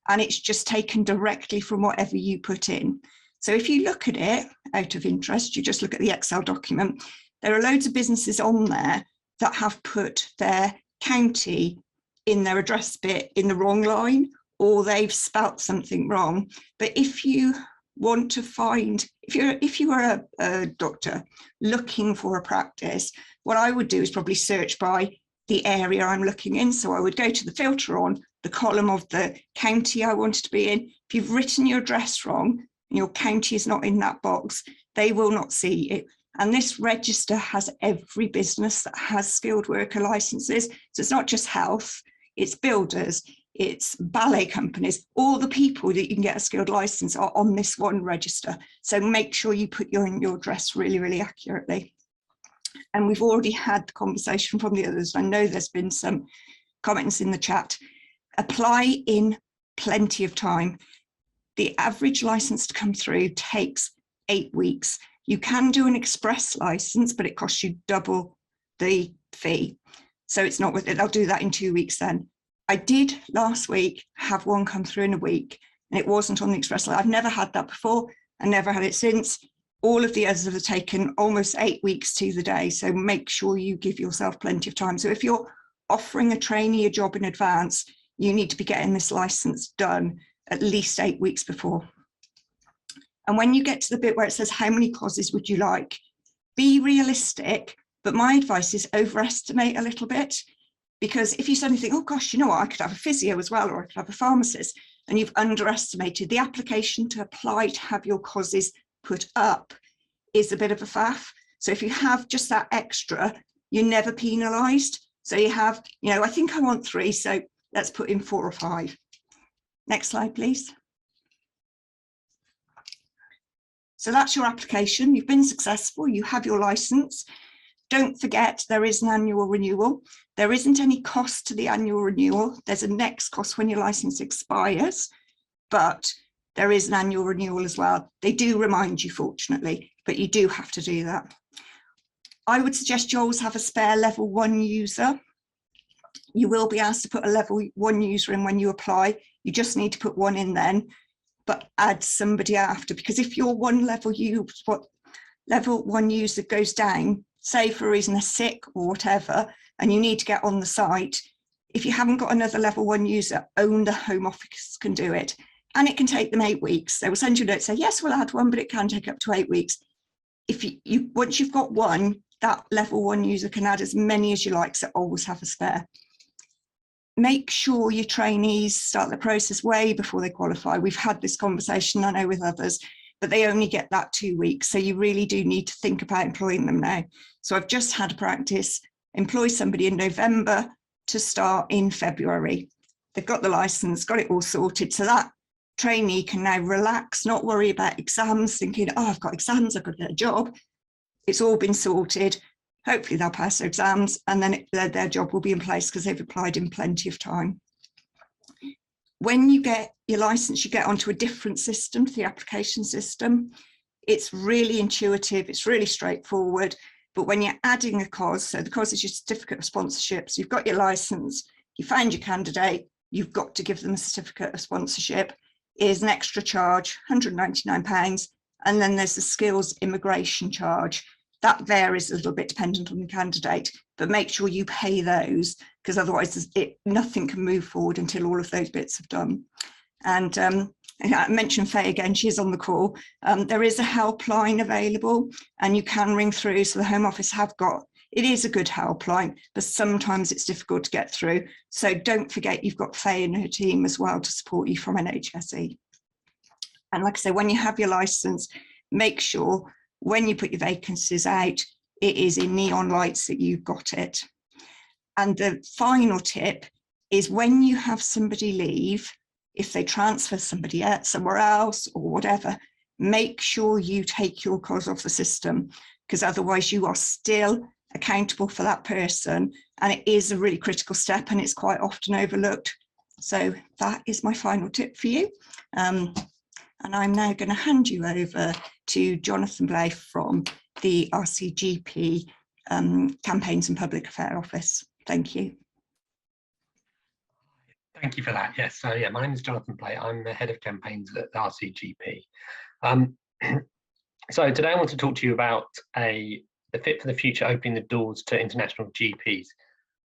and it's just taken directly from whatever you put in. So if you look at it out of interest, you just look at the Excel document, there are loads of businesses on there that have put their county in their address bit in the wrong line, or they've spelt something wrong. But if you want to find, if you are a doctor looking for a practice, what I would do is probably search by the area I'm looking in. So I would go to the filter on the column of the county I wanted to be in. If you've written your address wrong and your county is not in that box, they will not see it. And this register has every business that has skilled worker licenses. So it's not just health, it's builders, it's ballet companies, all the people that you can get a skilled license are on this one register. So make sure you put your address really, really accurately. And we've already had the conversation from the others. I know there's been some comments in the chat. Apply in plenty of time. The average license to come through takes 8 weeks. You can do an express license, but it costs you double the fee. So it's not worth it. They'll do that in 2 weeks then. I did last week have one come through in a week, and it wasn't on the express line. I've never had that before. I never had it since. All of the others have taken almost 8 weeks to the day. So make sure you give yourself plenty of time. So if you're offering a trainee a job in advance, you need to be getting this license done at least 8 weeks before. And when you get to the bit where it says, how many COSs would you like? Be realistic, but my advice is overestimate a little bit. Because if you suddenly think, oh gosh, you know what, I could have a physio as well, or I could have a pharmacist, and you've underestimated the application to apply to have your COSs put up is a bit of a faff. So if you have just that extra, you're never penalised. So you have, you know, I think I want 3, so let's put in 4 or 5. Next slide, please. So that's your application. You've been successful. You have your licence. Don't forget there is an annual renewal. There isn't any cost to the annual renewal. There's a next cost when your licence expires, but there is an annual renewal as well. They do remind you, fortunately, but you do have to do that. I would suggest you always have a spare level 1 user. You will be asked to put a level 1 user in when you apply. You just need to put 1 in then, but add somebody after, because if your level 1 user goes down, say for a reason they're sick or whatever, and you need to get on the site, if you haven't got another level 1 user, only the Home Office can do it. And it can take them 8 weeks. They will send you a note, say, yes, we'll add 1, but it can take up to 8 weeks. If once you've got 1, that level 1 user can add as many as you like, so always have a spare. Make sure your trainees start the process way before they qualify. We've had this conversation, I know, with others, but they only get that 2 weeks. So you really do need to think about employing them now. So I've just had a practice employ somebody in November to start in February. They've got the license, got it all sorted. So that trainee can now relax, not worry about exams, thinking, oh, I've got exams, I've got to get a job. It's all been sorted. Hopefully they'll pass their exams, and then their job will be in place because they've applied in plenty of time. When you get your license, you get onto a different system, the application system. It's really intuitive, it's really straightforward. But when you're adding a COS, so the COS is your certificate of sponsorship. So you've got your license, you found your candidate, you've got to give them a certificate of sponsorship. It is an extra charge, £199. And then there's the skills immigration charge. That varies a little bit dependent on the candidate, but make sure you pay those, because otherwise nothing can move forward until all of those bits have done. And I mentioned Faye again, she's on the call. There is a helpline available and you can ring through. So the Home Office it is a good helpline, but sometimes it's difficult to get through. So don't forget you've got Faye and her team as well to support you from NHSE. And like I say, when you have your licence, make sure when you put your vacancies out, it is in neon lights that you've got it. And the final tip is when you have somebody leave, if they transfer somebody somewhere else or whatever, make sure you take your COS off the system, because otherwise you are still accountable for that person. And it is a really critical step and it's quite often overlooked. So that is my final tip for you. And I'm now going to hand you over to Jonathan Behl from the RCGP Campaigns and Public Affairs Office. Thank you. Thank you for that. Yes, so yeah, my name is Jonathan Behl. I'm the head of campaigns at the RCGP. So today I want to talk to you about the Fit for the Future opening the doors to international GPs.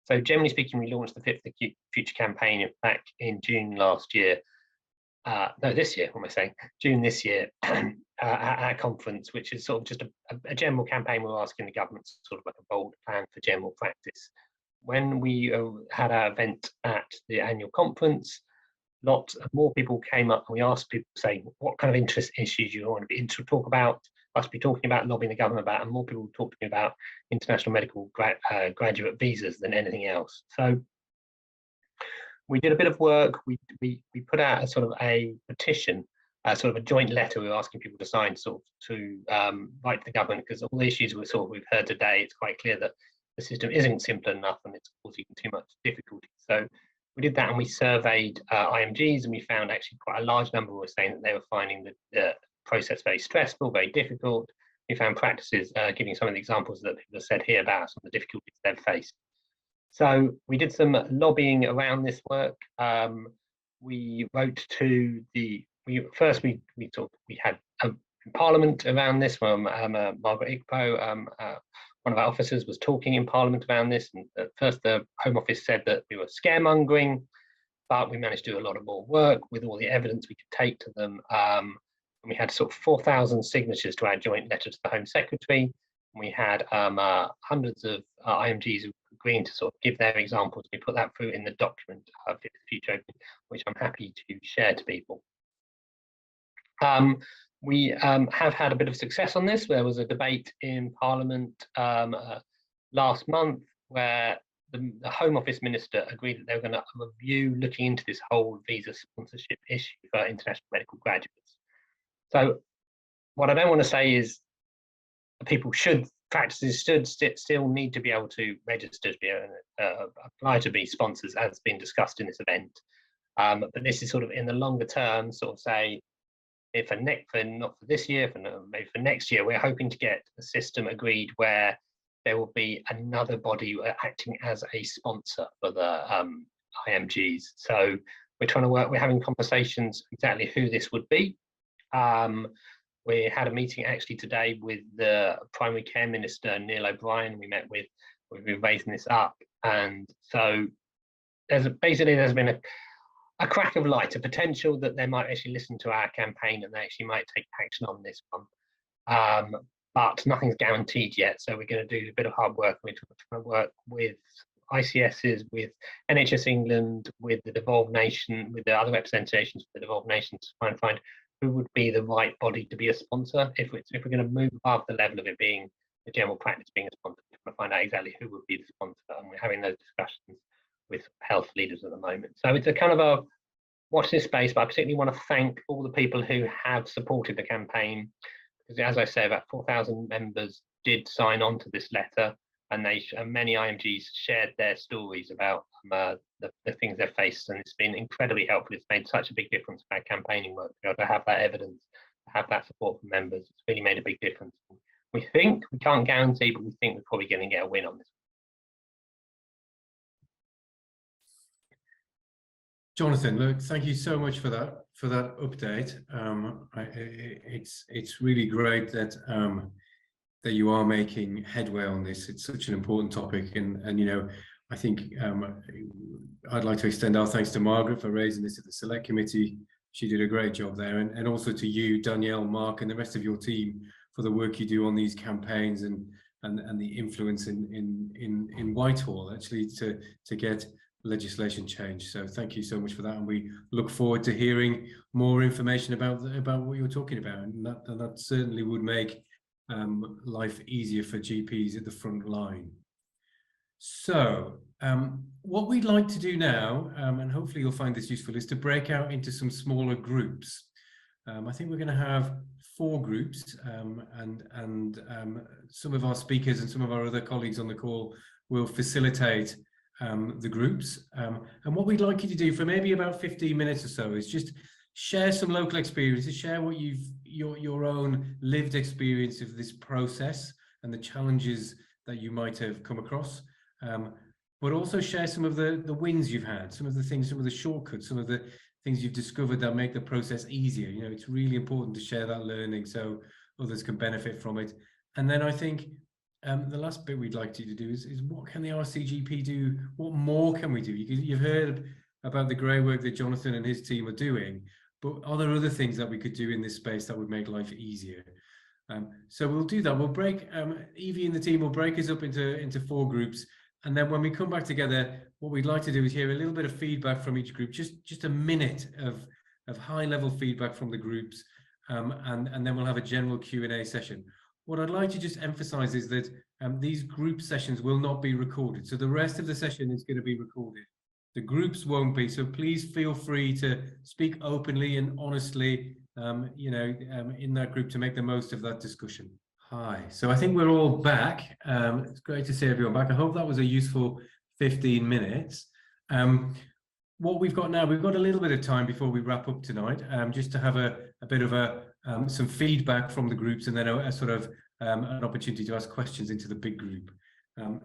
So generally speaking, we launched the Fit for the Future campaign back in June last year. No, this year, what am I saying? June this year at our conference, which is sort of just a general campaign. We're asking the government sort of like a bold plan for general practice. When we had our event at the annual conference, lots more people came up and we asked people saying, what kind of interest issues you want to be talk about, us be talking about, lobbying the government about, and more people talking about international medical graduate visas than anything else. So we did a bit of work. We put out a sort of a petition, sort of a joint letter. We were asking people to sign, sort of to write to the government, because all the issues we've heard today, it's quite clear that the system isn't simple enough and it's causing too much difficulty. So we did that and we surveyed IMGs, and we found actually quite a large number were saying that they were finding the process very stressful, very difficult. We found practices giving some of the examples that people have said here about some of the difficulties they've faced. So we did some lobbying around this work. We wrote to we had Parliament around this. Margaret Igbo, one of our officers, was talking in Parliament around this. And at first, the Home Office said that we were scaremongering, but we managed to do a lot of more work with all the evidence we could take to them. and we had sort of 4,000 signatures to our joint letter to the Home Secretary. We had hundreds of IMGs agreeing to sort of give their examples. We put that through in the document of the Future Open, which I'm happy to share to people. We have had a bit of success on this. There was a debate in Parliament last month where the Home Office Minister agreed that they were going to review looking into this whole visa sponsorship issue for international medical graduates. So what I don't want to say is practices should still need to be able to register to be apply to be sponsors, as been discussed in this event. But this is sort of in the longer term, sort of say, if not for this year, maybe for next year, we're hoping to get a system agreed where there will be another body acting as a sponsor for the IMGs. So we're having conversations exactly who this would be. We had a meeting actually today with the Primary Care Minister, Neil O'Brien. We've been raising this up. And so there's been a crack of light, a potential that they might actually listen to our campaign and they actually might take action on this one. But nothing's guaranteed yet. So we're going to do a bit of hard work. We're trying to work with ICSs, with NHS England, with the devolved nation, with the other representations of the devolved nations to try and find who would be the right body to be a sponsor. If we're going to move above the level of it being the general practice being a sponsor, we're trying to find out exactly who would be the sponsor. And we're having those discussions with health leaders at the moment. So it's a kind of a watch this space, but I particularly want to thank all the people who have supported the campaign, because as I say, about 4,000 members did sign on to this letter, and many IMGs shared their stories about the things they've faced, and it's been incredibly helpful. It's made such a big difference for our campaigning work, to be able to have that evidence, to have that support from members. It's really made a big difference. We can't guarantee, but we think we're probably going to get a win on this. Jonathan, look, thank you so much for that update. It's really great that that you are making headway on this. It's such an important topic, and you know, I think I'd like to extend our thanks to Margaret for raising this at the Select Committee. She did a great job there, and also to you, Danielle, Mark, and the rest of your team for the work you do on these campaigns and the influence in Whitehall actually to get legislation change. So thank you so much for that, and we look forward to hearing more information about what you're talking about, and that certainly would make life easier for GPs at the front line. So what we'd like to do now, and hopefully you'll find this useful, is to break out into some smaller groups. I think we're going to have 4 groups, and some of our speakers and some of our other colleagues on the call will facilitate the groups. And what we'd like you to do for maybe about 15 minutes or so is just share some local experiences, share what your own lived experience of this process and the challenges that you might have come across, but also share some of the wins you've had, some of the shortcuts, some of the things you've discovered that make the process easier. You know, it's really important to share that learning so others can benefit from it. And then I think the last bit we'd like you to do is what can the RCGP do? What more can we do? You've heard about the great work that Jonathan and his team are doing, but are there other things that we could do in this space that would make life easier? So we'll do that. We'll break, Evie and the team will break us up into 4 groups. And then when we come back together, what we'd like to do is hear a little bit of feedback from each group, just a minute of high-level feedback from the groups, and then we'll have a general Q&A session. What I'd like to just emphasize is that these group sessions will not be recorded. So the rest of the session is going to be recorded. The groups won't be. So please feel free to speak openly and honestly, in that group to make the most of that discussion. Hi. So I think we're all back. It's great to see everyone back. I hope that was a useful 15 minutes. What we've got now, we've got a little bit of time before we wrap up tonight, just to have a bit of some feedback from the groups, and then a sort of an opportunity to ask questions into the big group.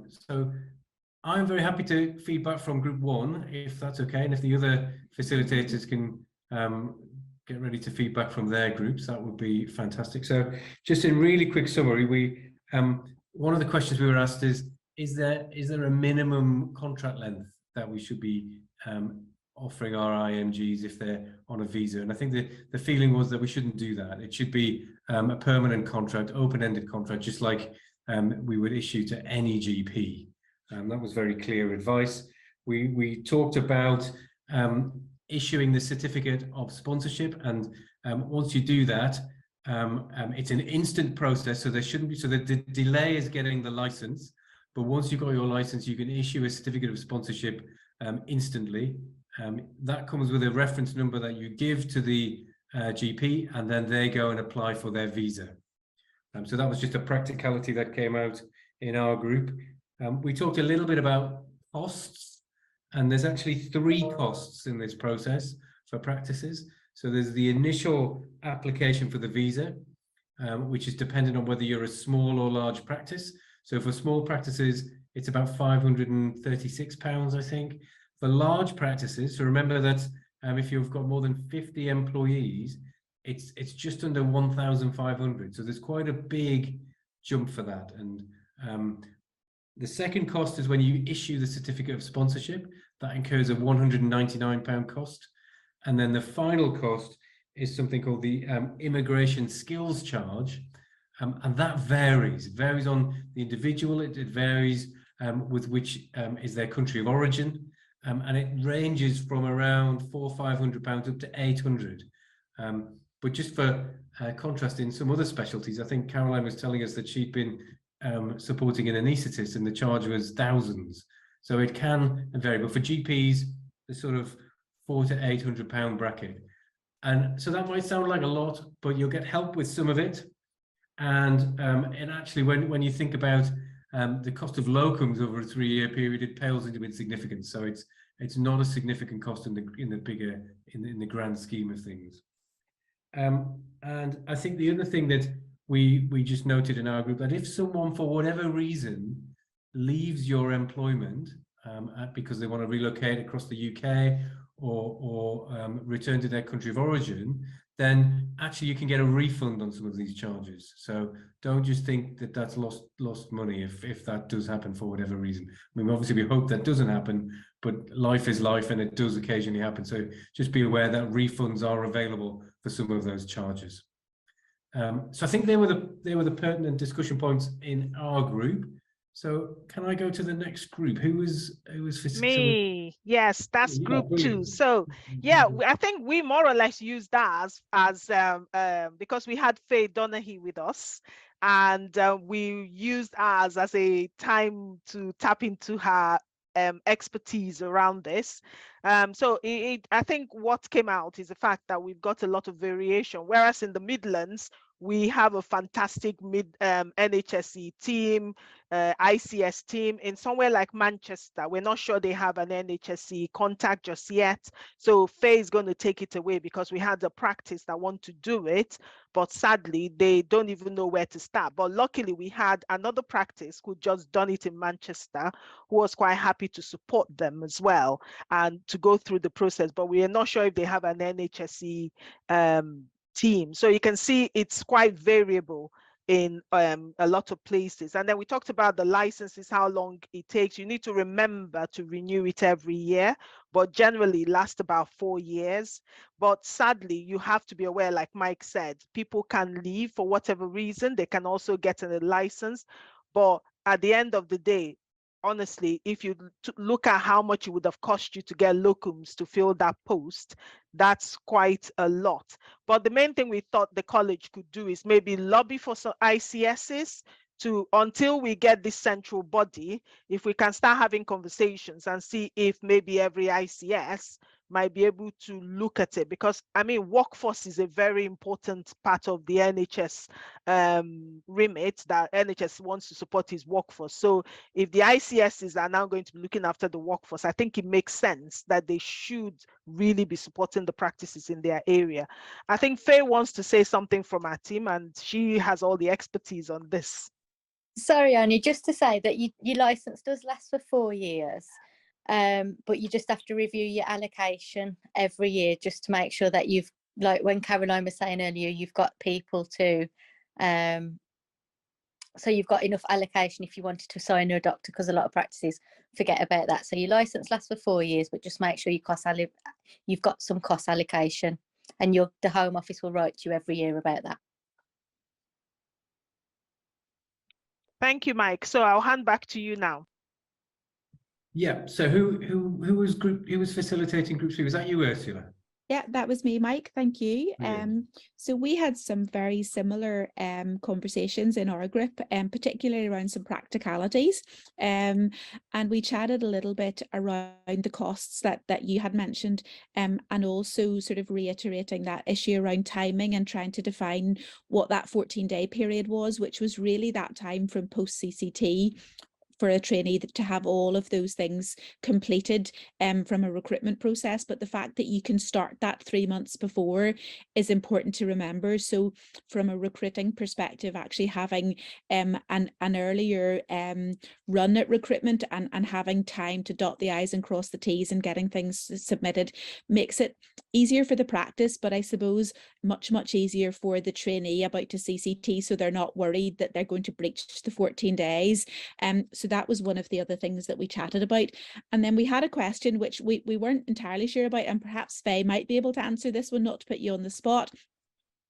So I'm very happy to feedback from group 1, if that's okay, and if the other facilitators can get ready to feedback from their groups, that would be fantastic. So just in really quick summary, one of the questions we were asked is there a minimum contract length that we should be offering our IMGs if they're on a visa. And I think the feeling was that we shouldn't do that. It should be a permanent contract, open-ended contract, just like we would issue to any GP. That was very clear advice. We talked about issuing the certificate of sponsorship, and once you do that, it's an instant process, so there shouldn't be, so the delay is getting the license, but once you've got your license, you can issue a certificate of sponsorship instantly. That comes with a reference number that you give to the GP, and then they go and apply for their visa. So that was just a practicality that came out in our group. We talked a little bit about costs, and there's actually 3 costs in this process for practices. So there's the initial application for the visa, which is dependent on whether you're a small or large practice. So for small practices, it's about £536, I think. For large practices, so remember that if you've got more than 50 employees, it's just under 1,500. So there's quite a big jump for that. And the second cost is when you issue the certificate of sponsorship, that incurs a £199 cost. And then the final cost is something called the immigration skills charge. And that varies on the individual. It varies with which is their country of origin. And it ranges from around £400 or £500 up to 800. But just for contrast, in some other specialties, I think Caroline was telling us that she'd been supporting an anaesthetist and the charge was thousands. So it can vary, but for GPs, the sort of £400 to £800 bracket. And so that might sound like a lot, but you'll get help with some of it. And actually, when you think about the cost of locums over a 3-year period, it pales into insignificance. So it's not a significant cost in the grand scheme of things. And I think the other thing that we just noted in our group, that if someone for whatever reason leaves your employment because they want to relocate across the UK or return to their country of origin, then actually you can get a refund on some of these charges. So don't just think that that's lost money if that does happen for whatever reason. I mean, obviously we hope that doesn't happen, but life is life and it does occasionally happen. So just be aware that refunds are available for some of those charges. So I think they were the pertinent discussion points in our group. So can I go to the next group? Who was me? Yes, that's group 2. So yeah, I think we more or less used that as because we had Faye Donaghy with us, and we used ours as a time to tap into her expertise around this. So I think what came out is the fact that we've got a lot of variation, whereas in the Midlands we have a fantastic NHSE team, ICS team. In somewhere like Manchester, we're not sure they have an NHSE contact just yet. So Faye is going to take it away because we had a practice that want to do it, but sadly they don't even know where to start. But luckily we had another practice who just done it in Manchester, who was quite happy to support them as well and to go through the process. But we are not sure if they have an NHSE team. So you can see it's quite variable in a lot of places. And then we talked about the licenses, how long it takes. You need to remember to renew it every year, but generally lasts about 4 years. But sadly, you have to be aware, like Mike said, people can leave for whatever reason. They can also get a license. But at the end of the day, honestly, if you look at how much it would have cost you to get locums to fill that post, that's quite a lot. But the main thing we thought the college could do is maybe lobby for some ICSs to, until we get this central body, if we can start having conversations and see if maybe every ICS might be able to look at it, because I mean, workforce is a very important part of the NHS remit, that NHS wants to support his workforce. So if the ICSs are now going to be looking after the workforce, I think it makes sense that they should really be supporting the practices in their area. I think Faye wants to say something from our team, and she has all the expertise on this. Sorry, Onyi, just to say that your license does last for 4 years. But you just have to review your allocation every year just to make sure that you've, like when Caroline was saying earlier, you've got people to So you've got enough allocation if you wanted to assign a doctor, because a lot of practices forget about that. So your license lasts for 4 years, but just make sure you've got some cost allocation, and the Home Office will write to you every year about that. Thank you, Mike. So I'll hand back to you now. Yeah. So who was facilitating Group 3? Was that you, Ursula? Yeah, that was me, Mike. Thank you. Brilliant. So we had some very similar conversations in our group, particularly around some practicalities. And we chatted a little bit around the costs that you had mentioned, and also sort of reiterating that issue around timing and trying to define what that 14-day period was, which was really that time from post-CCT for a trainee to have all of those things completed from a recruitment process. But the fact that you can start that 3 months before is important to remember. So from a recruiting perspective, actually having an earlier run at recruitment and having time to dot the I's and cross the T's and getting things submitted makes it easier for the practice, but I suppose much easier for the trainee about to CCT, so they're not worried that they're going to breach the 14 days. So that was one of the other things that we chatted about. And then we had a question which we weren't entirely sure about, and perhaps Faye might be able to answer this one, not to put you on the spot.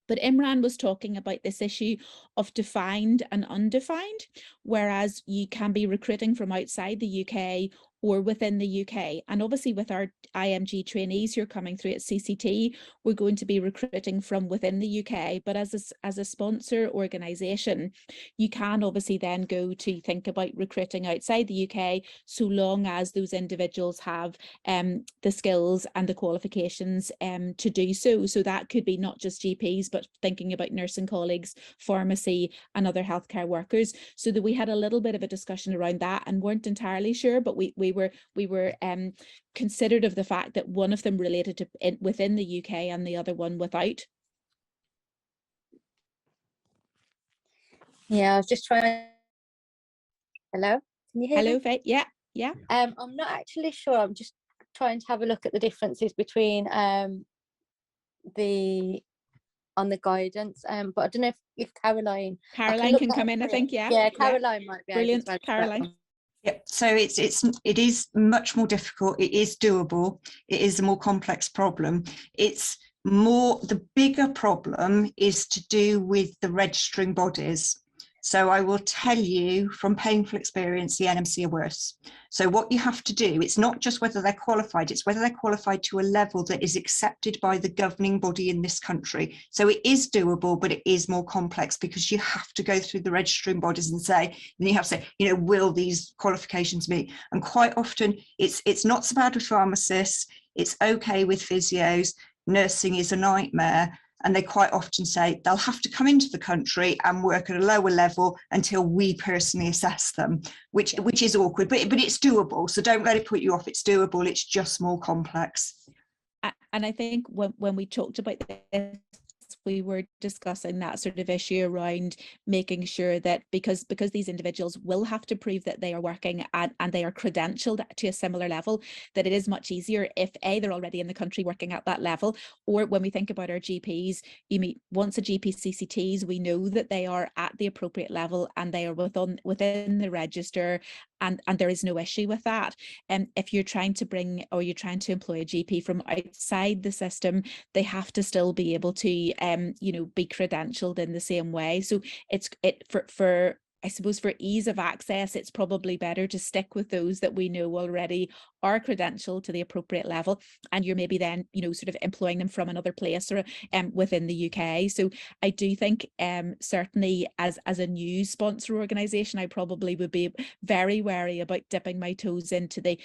But Imran was talking about this issue of defined and undefined, whereas you can be recruiting from outside the UK or within the UK. And obviously with our IMG trainees who are coming through at CCT, we're going to be recruiting from within the UK. But as a sponsor organisation, you can obviously then go to think about recruiting outside the UK, so long as those individuals have the skills and the qualifications to do so. So that could be not just GPs, but thinking about nursing colleagues, pharmacy and other healthcare workers. So that we had a little bit of a discussion around that and weren't entirely sure, but we were considerate of the fact that one of them related to within the UK and the other one without. Yeah, I was just trying. Hello, can you hear me? Hello, Faye. Yeah. I'm not actually sure. I'm just trying to have a look at the differences between the guidance, but I don't know if Caroline can come in, I think. Yeah, Caroline might be brilliant. able to Caroline. Yeah, so it is much more difficult. It is doable. It is a more complex problem. The bigger problem is to do with the registering bodies. So I will tell you from painful experience, the NMC are worse. So what you have to do, it's not just whether they're qualified, it's whether they're qualified to a level that is accepted by the governing body in this country. So it is doable, but it is more complex because you have to go through the registering bodies and say, then you have to say, will these qualifications meet? And quite often it's not so bad with pharmacists, it's okay with physios, nursing is a nightmare. And they quite often say they'll have to come into the country and work at a lower level until we personally assess them, which is awkward, but it's doable. So don't let it put you off. It's doable. It's just more complex. And I think when we talked about this, we were discussing that sort of issue around making sure that because these individuals will have to prove that they are working and they are credentialed to a similar level, that it is much easier if they're already in the country working at that level, or when we think about our GPs, once a GP CCTs, we know that they are at the appropriate level and they are within the register, and there is no issue with that. And if you're trying to employ a GP from outside the system, they have to still be able to be credentialed in the same way. So for I suppose for ease of access, it's probably better to stick with those that we know already are credentialed to the appropriate level, and you're maybe then sort of employing them from another place or within the UK. So I do think certainly as a new sponsor organisation, I probably would be very wary about dipping my toes into the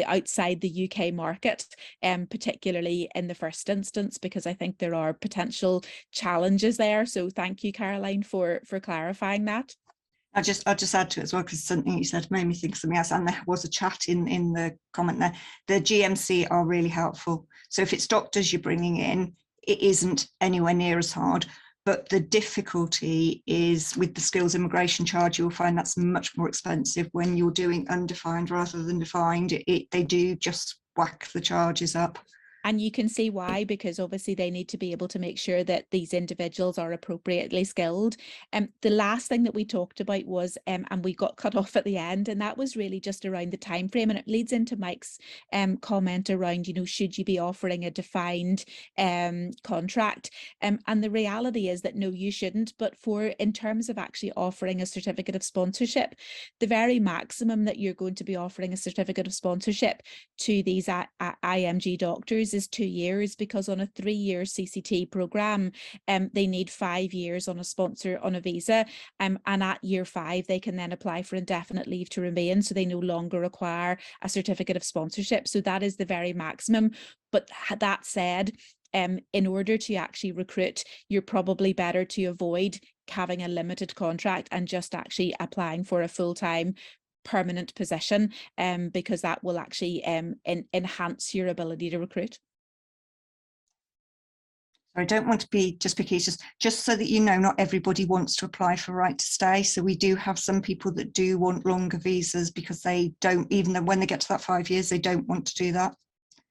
outside the UK market, particularly in the first instance, because I think there are potential challenges there. So thank you, Caroline, for clarifying that. I'll just add to it as well, because something you said made me think of something else, and there was a chat in the comment there. The GMC are really helpful. So if it's doctors you're bringing in, it isn't anywhere near as hard. But the difficulty is with the skills immigration charge. You'll find that's much more expensive when you're doing undefined rather than defined. They do just whack the charges up. And you can see why, because obviously they need to be able to make sure that these individuals are appropriately skilled. The last thing that we talked about was, and we got cut off at the end, and that was really just around the time frame, and it leads into Mike's comment around, you know, should you be offering a defined contract? And the reality is that no, you shouldn't. But in terms of actually offering a certificate of sponsorship, the very maximum that you're going to be offering a certificate of sponsorship to these IMG doctors is 2 years, because on a 3-year CCT program, they need 5 years on a visa, and at year 5 they can then apply for indefinite leave to remain, so they no longer require a certificate of sponsorship. So that is the very maximum. But that said, in order to actually recruit, you're probably better to avoid having a limited contract and just actually applying for a full-time permanent position, because that will actually enhance your ability to recruit. I don't want to be just picky, just so that you know, not everybody wants to apply for right to stay. So we do have some people that do want longer visas because they don't, even though when they get to that 5 years, they don't want to do that.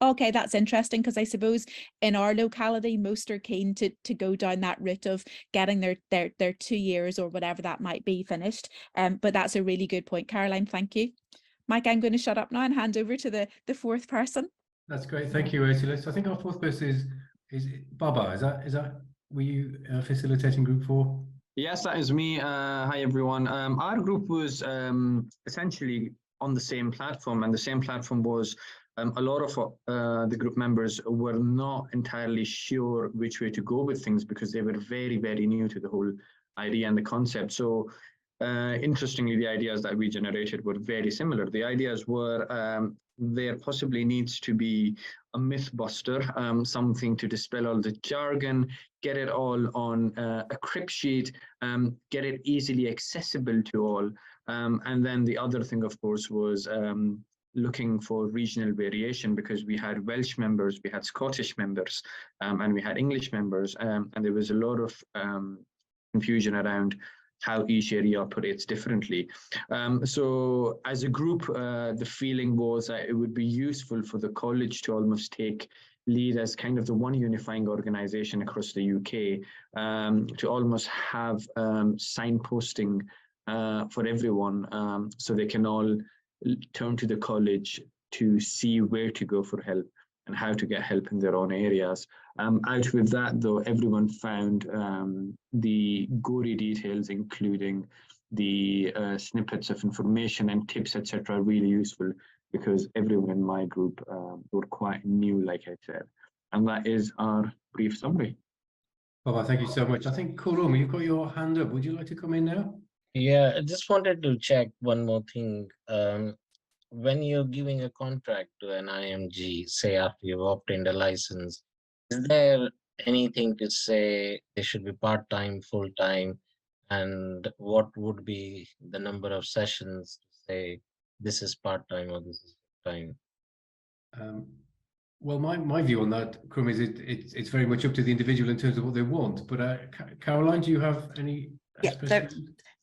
Okay, that's interesting, because I suppose in our locality, most are keen to go down that route of getting their 2 years or whatever that might be finished. But that's a really good point, Caroline. Thank you. Mike, I'm going to shut up now and hand over to the fourth person. That's great. Thank you, Ursula. So I think our fourth person is Baba. Is that were you facilitating group 4? Yes, that is me. Hi, everyone. Our group was essentially on the same platform, and the same platform was a lot of the group members were not entirely sure which way to go with things because they were very, very new to the whole idea and the concept. So interestingly, the ideas that we generated were very similar. The ideas were there possibly needs to be a myth buster, something to dispel all the jargon, get it all on a crib sheet, get it easily accessible to all. And then the other thing, of course, was looking for regional variation, because we had Welsh members, we had Scottish members, and we had English members, and there was a lot of confusion around how each area operates differently. So as a group, the feeling was that it would be useful for the college to almost take lead as kind of the one unifying organization across the UK, to almost have signposting for everyone, so they can all turn to the college to see where to go for help and how to get help in their own areas. Out with that, though, everyone found the gory details, including the snippets of information and tips, etc., really useful, because everyone in my group were quite new, like I said. And that is our brief summary. Baba, thank you so much. I think Kurumi, you've got your hand up. Would you like to come in now? Yeah, I just wanted to check one more thing. When you're giving a contract to an IMG, say after you've obtained a license, is there anything to say they should be part-time, full-time, and what would be the number of sessions to say this is part-time or this is full-time? Well, my view on that, Krum, is it's very much up to the individual in terms of what they want. But Caroline, do you have any? Yeah,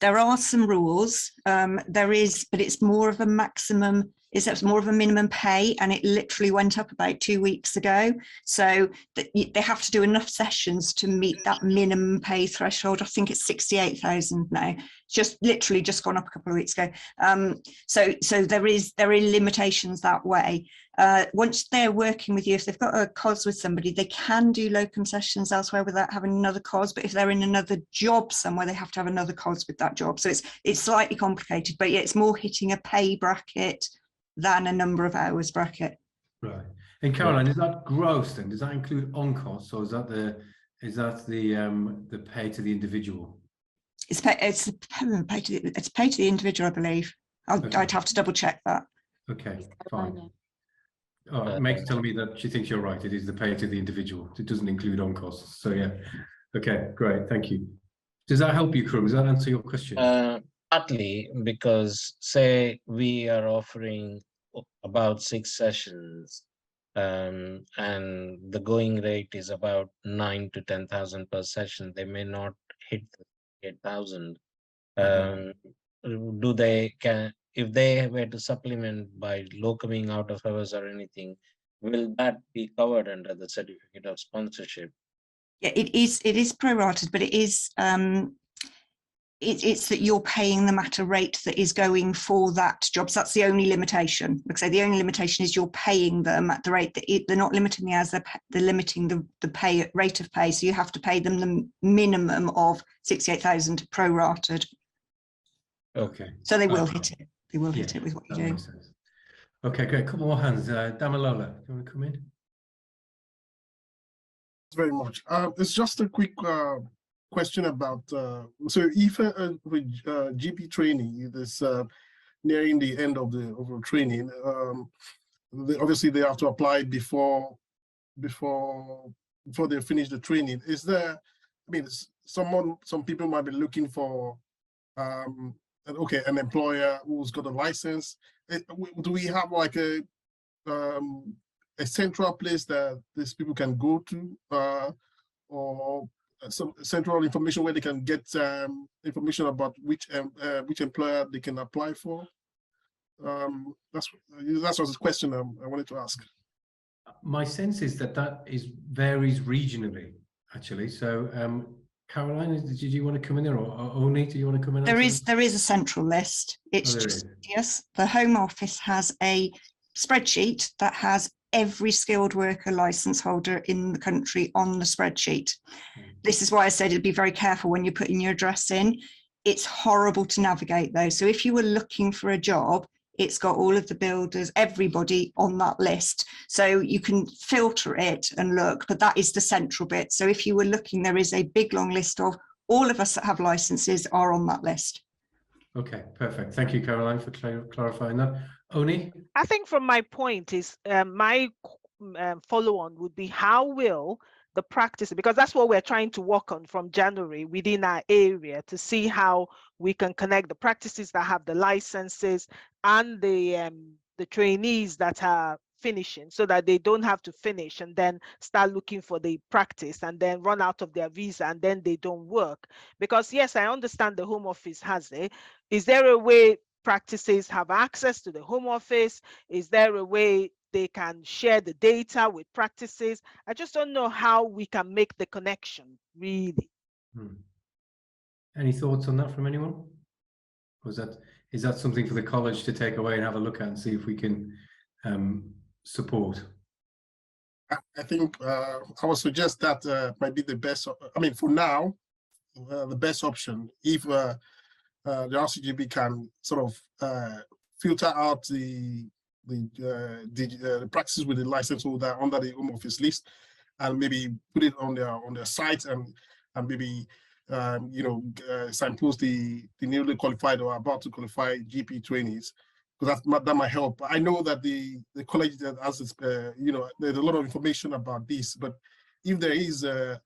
there are some rules. There is, but it's more of a maximum. It's more of a minimum pay, and it literally went up about 2 weeks ago. So they have to do enough sessions to meet that minimum pay threshold. I think it's 68,000 now. Just literally just gone up a couple of weeks ago. So there are limitations that way. Once they're working with you, if they've got a COS with somebody, they can do locum sessions elsewhere without having another COS. But if they're in another job somewhere, they have to have another COS with that job. So it's slightly complicated, but yeah, it's more hitting a pay bracket than a number of hours bracket. Right. And Caroline, is that gross then? Does that include on costs, or is that the pay to the individual? It's paid to the individual, I believe. I'd have to double check that. Okay, fine. Oh, Meg's telling me that she thinks you're right. It is the pay to the individual. It doesn't include on costs. So yeah. Okay, great. Thank you. Does that help you, Krum? Does that answer your question? Partly, because say we are offering about 6 sessions, and the going rate is about 9,000 to 10,000 per session. They may not hit 8,000. Do they if they were to supplement by locuming out of hours or anything, will that be covered under the certificate of sponsorship? Yeah, it is prorated, but it is it's that you're paying them at a rate that is going for that job. So that's the only limitation. Like I say, the only limitation is you're paying them at the rate that they're not limiting the hours, they're limiting the pay rate of pay. So you have to pay them the minimum of 68,000 prorated. Okay. So they will hit it. They will hit Yeah, it with what you that do. makes sense. Okay, great. Couple more hands. Damilola, do you want to come in? Very much. It's just a quick question about so if with GP training is nearing the end of the overall training, obviously they have to apply before they finish the training. Is there? I mean, some people might be looking for an employer who's got a license. Do we have like a central place that these people can go to, or some central information where they can get information about which employer they can apply for? That's was the question I wanted to ask. My sense is that varies regionally, actually. So, Caroline, did you want to come in there, or Onyi, do you want to come in? There is a central list. It's just, yes, the Home Office has a spreadsheet that has every skilled worker license holder in the country on the spreadsheet. This is why I said it'd be very careful when you're putting your address in. It's horrible to navigate though. So if you were looking for a job, it's got all of the builders, everybody on that list. So you can filter it and look, but that is the central bit. So if you were looking, there is a big long list of all of us that have licenses are on that list. Okay, perfect. Thank you, Caroline, for clarifying that. Onyi? I think from my point is my follow-on would be how will the practice, because that's what we're trying to work on from January within our area to see how we can connect the practices that have the licenses and the trainees that are finishing, so that they don't have to finish and then start looking for the practice and then run out of their visa and then they don't work. Because yes, I understand the Home Office has it. Is there a way practices have access to the Home Office? Is there a way they can share the data with practices? I just don't know how we can make the connection, really. Any thoughts on that from anyone? Or is that something for the college to take away and have a look at and see if we can support? I think I would suggest that might be the best. I mean, for now, the best option if the RCGP can sort of filter out the practices with the license holder under the Home Office list, and maybe put it on their site, and maybe signpost the newly qualified or about to qualify GP trainees, because that might help. I know that the college that has there's a lot of information about this, but if there is a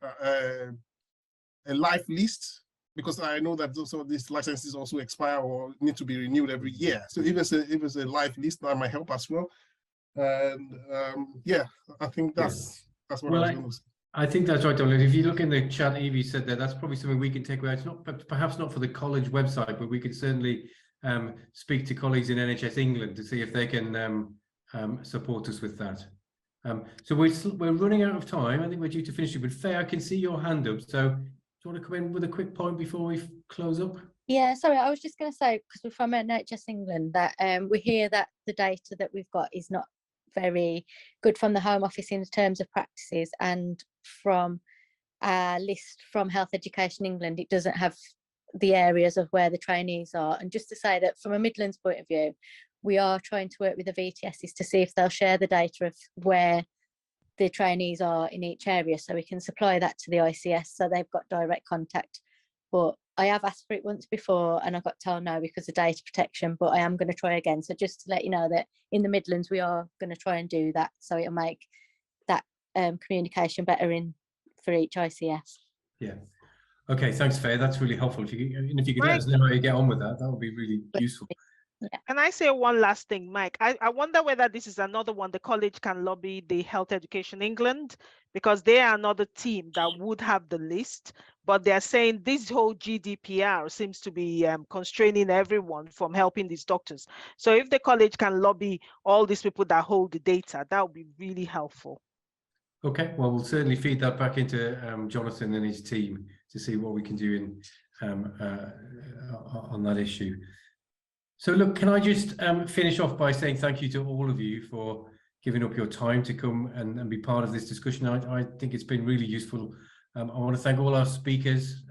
live list, because I know that also these licenses also expire or need to be renewed every year. So if it's a live list, that might help as well. And yeah, I think that's what I was going to say. I think that's right, Donald. If you look in the chat, Evie said that's probably something we can take away. It's not, perhaps not for the college website, but we can certainly speak to colleagues in NHS England to see if they can support us with that. So we're running out of time. I think we're due to finish it. But Faye, I can see your hand up. So do you want to come in with a quick point before we close up? Yeah, sorry, I was just going to say, because we're from NHS England, that we hear that the data that we've got is not very good from the Home Office in terms of practices, and from a list from Health Education England, it doesn't have the areas of where the trainees are. And just to say that from a Midlands point of view, we are trying to work with the VTSs to see if they'll share the data of where the trainees are in each area, so we can supply that to the ICS so they've got direct contact. But I have asked for it once before and I got told no because of data protection, but I am going to try again. So just to let you know that in the Midlands we are going to try and do that, so it'll make that communication better for each ICS. Yeah. Okay, thanks, Faye. That's really helpful. If you could let us know how you get on with that, that would be really useful. Yeah. Can I say one last thing, Mike? I wonder whether this is another one the college can lobby the Health Education England, because they are another team that would have the list, but they're saying this whole GDPR seems to be constraining everyone from helping these doctors. So if the college can lobby all these people that hold the data, that would be really helpful. Okay, well, we'll certainly feed that back into Jonathan and his team to see what we can do in on that issue. So look, can I just finish off by saying thank you to all of you for giving up your time to come and be part of this discussion. I think it's been really useful. I want to thank all our speakers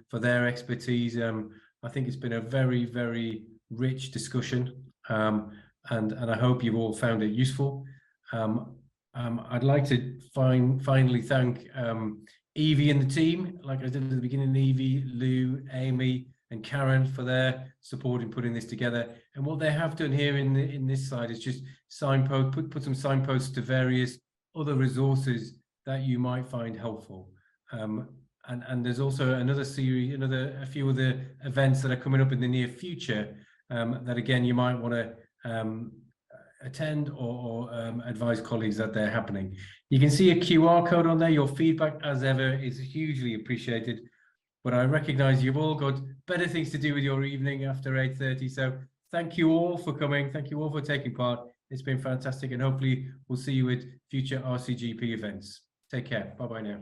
for their expertise. I think it's been a very, very rich discussion, and I hope you've all found it useful. I'd like to finally thank Evie and the team, like I did at the beginning, Evie, Lou, Amy, and Karen for their support in putting this together. And what they have done here in this slide is just signpost, put some signposts to various other resources that you might find helpful. And there's also another series, a few other events that are coming up in the near future that again you might want to attend or advise colleagues that they're happening. You can see a QR code on there. Your feedback, as ever, is hugely appreciated. But I recognise you've all got better things to do with your evening after 8:30. So thank you all for coming. Thank you all for taking part. It's been fantastic, and hopefully we'll see you at future RCGP events. Take care. Bye-bye now.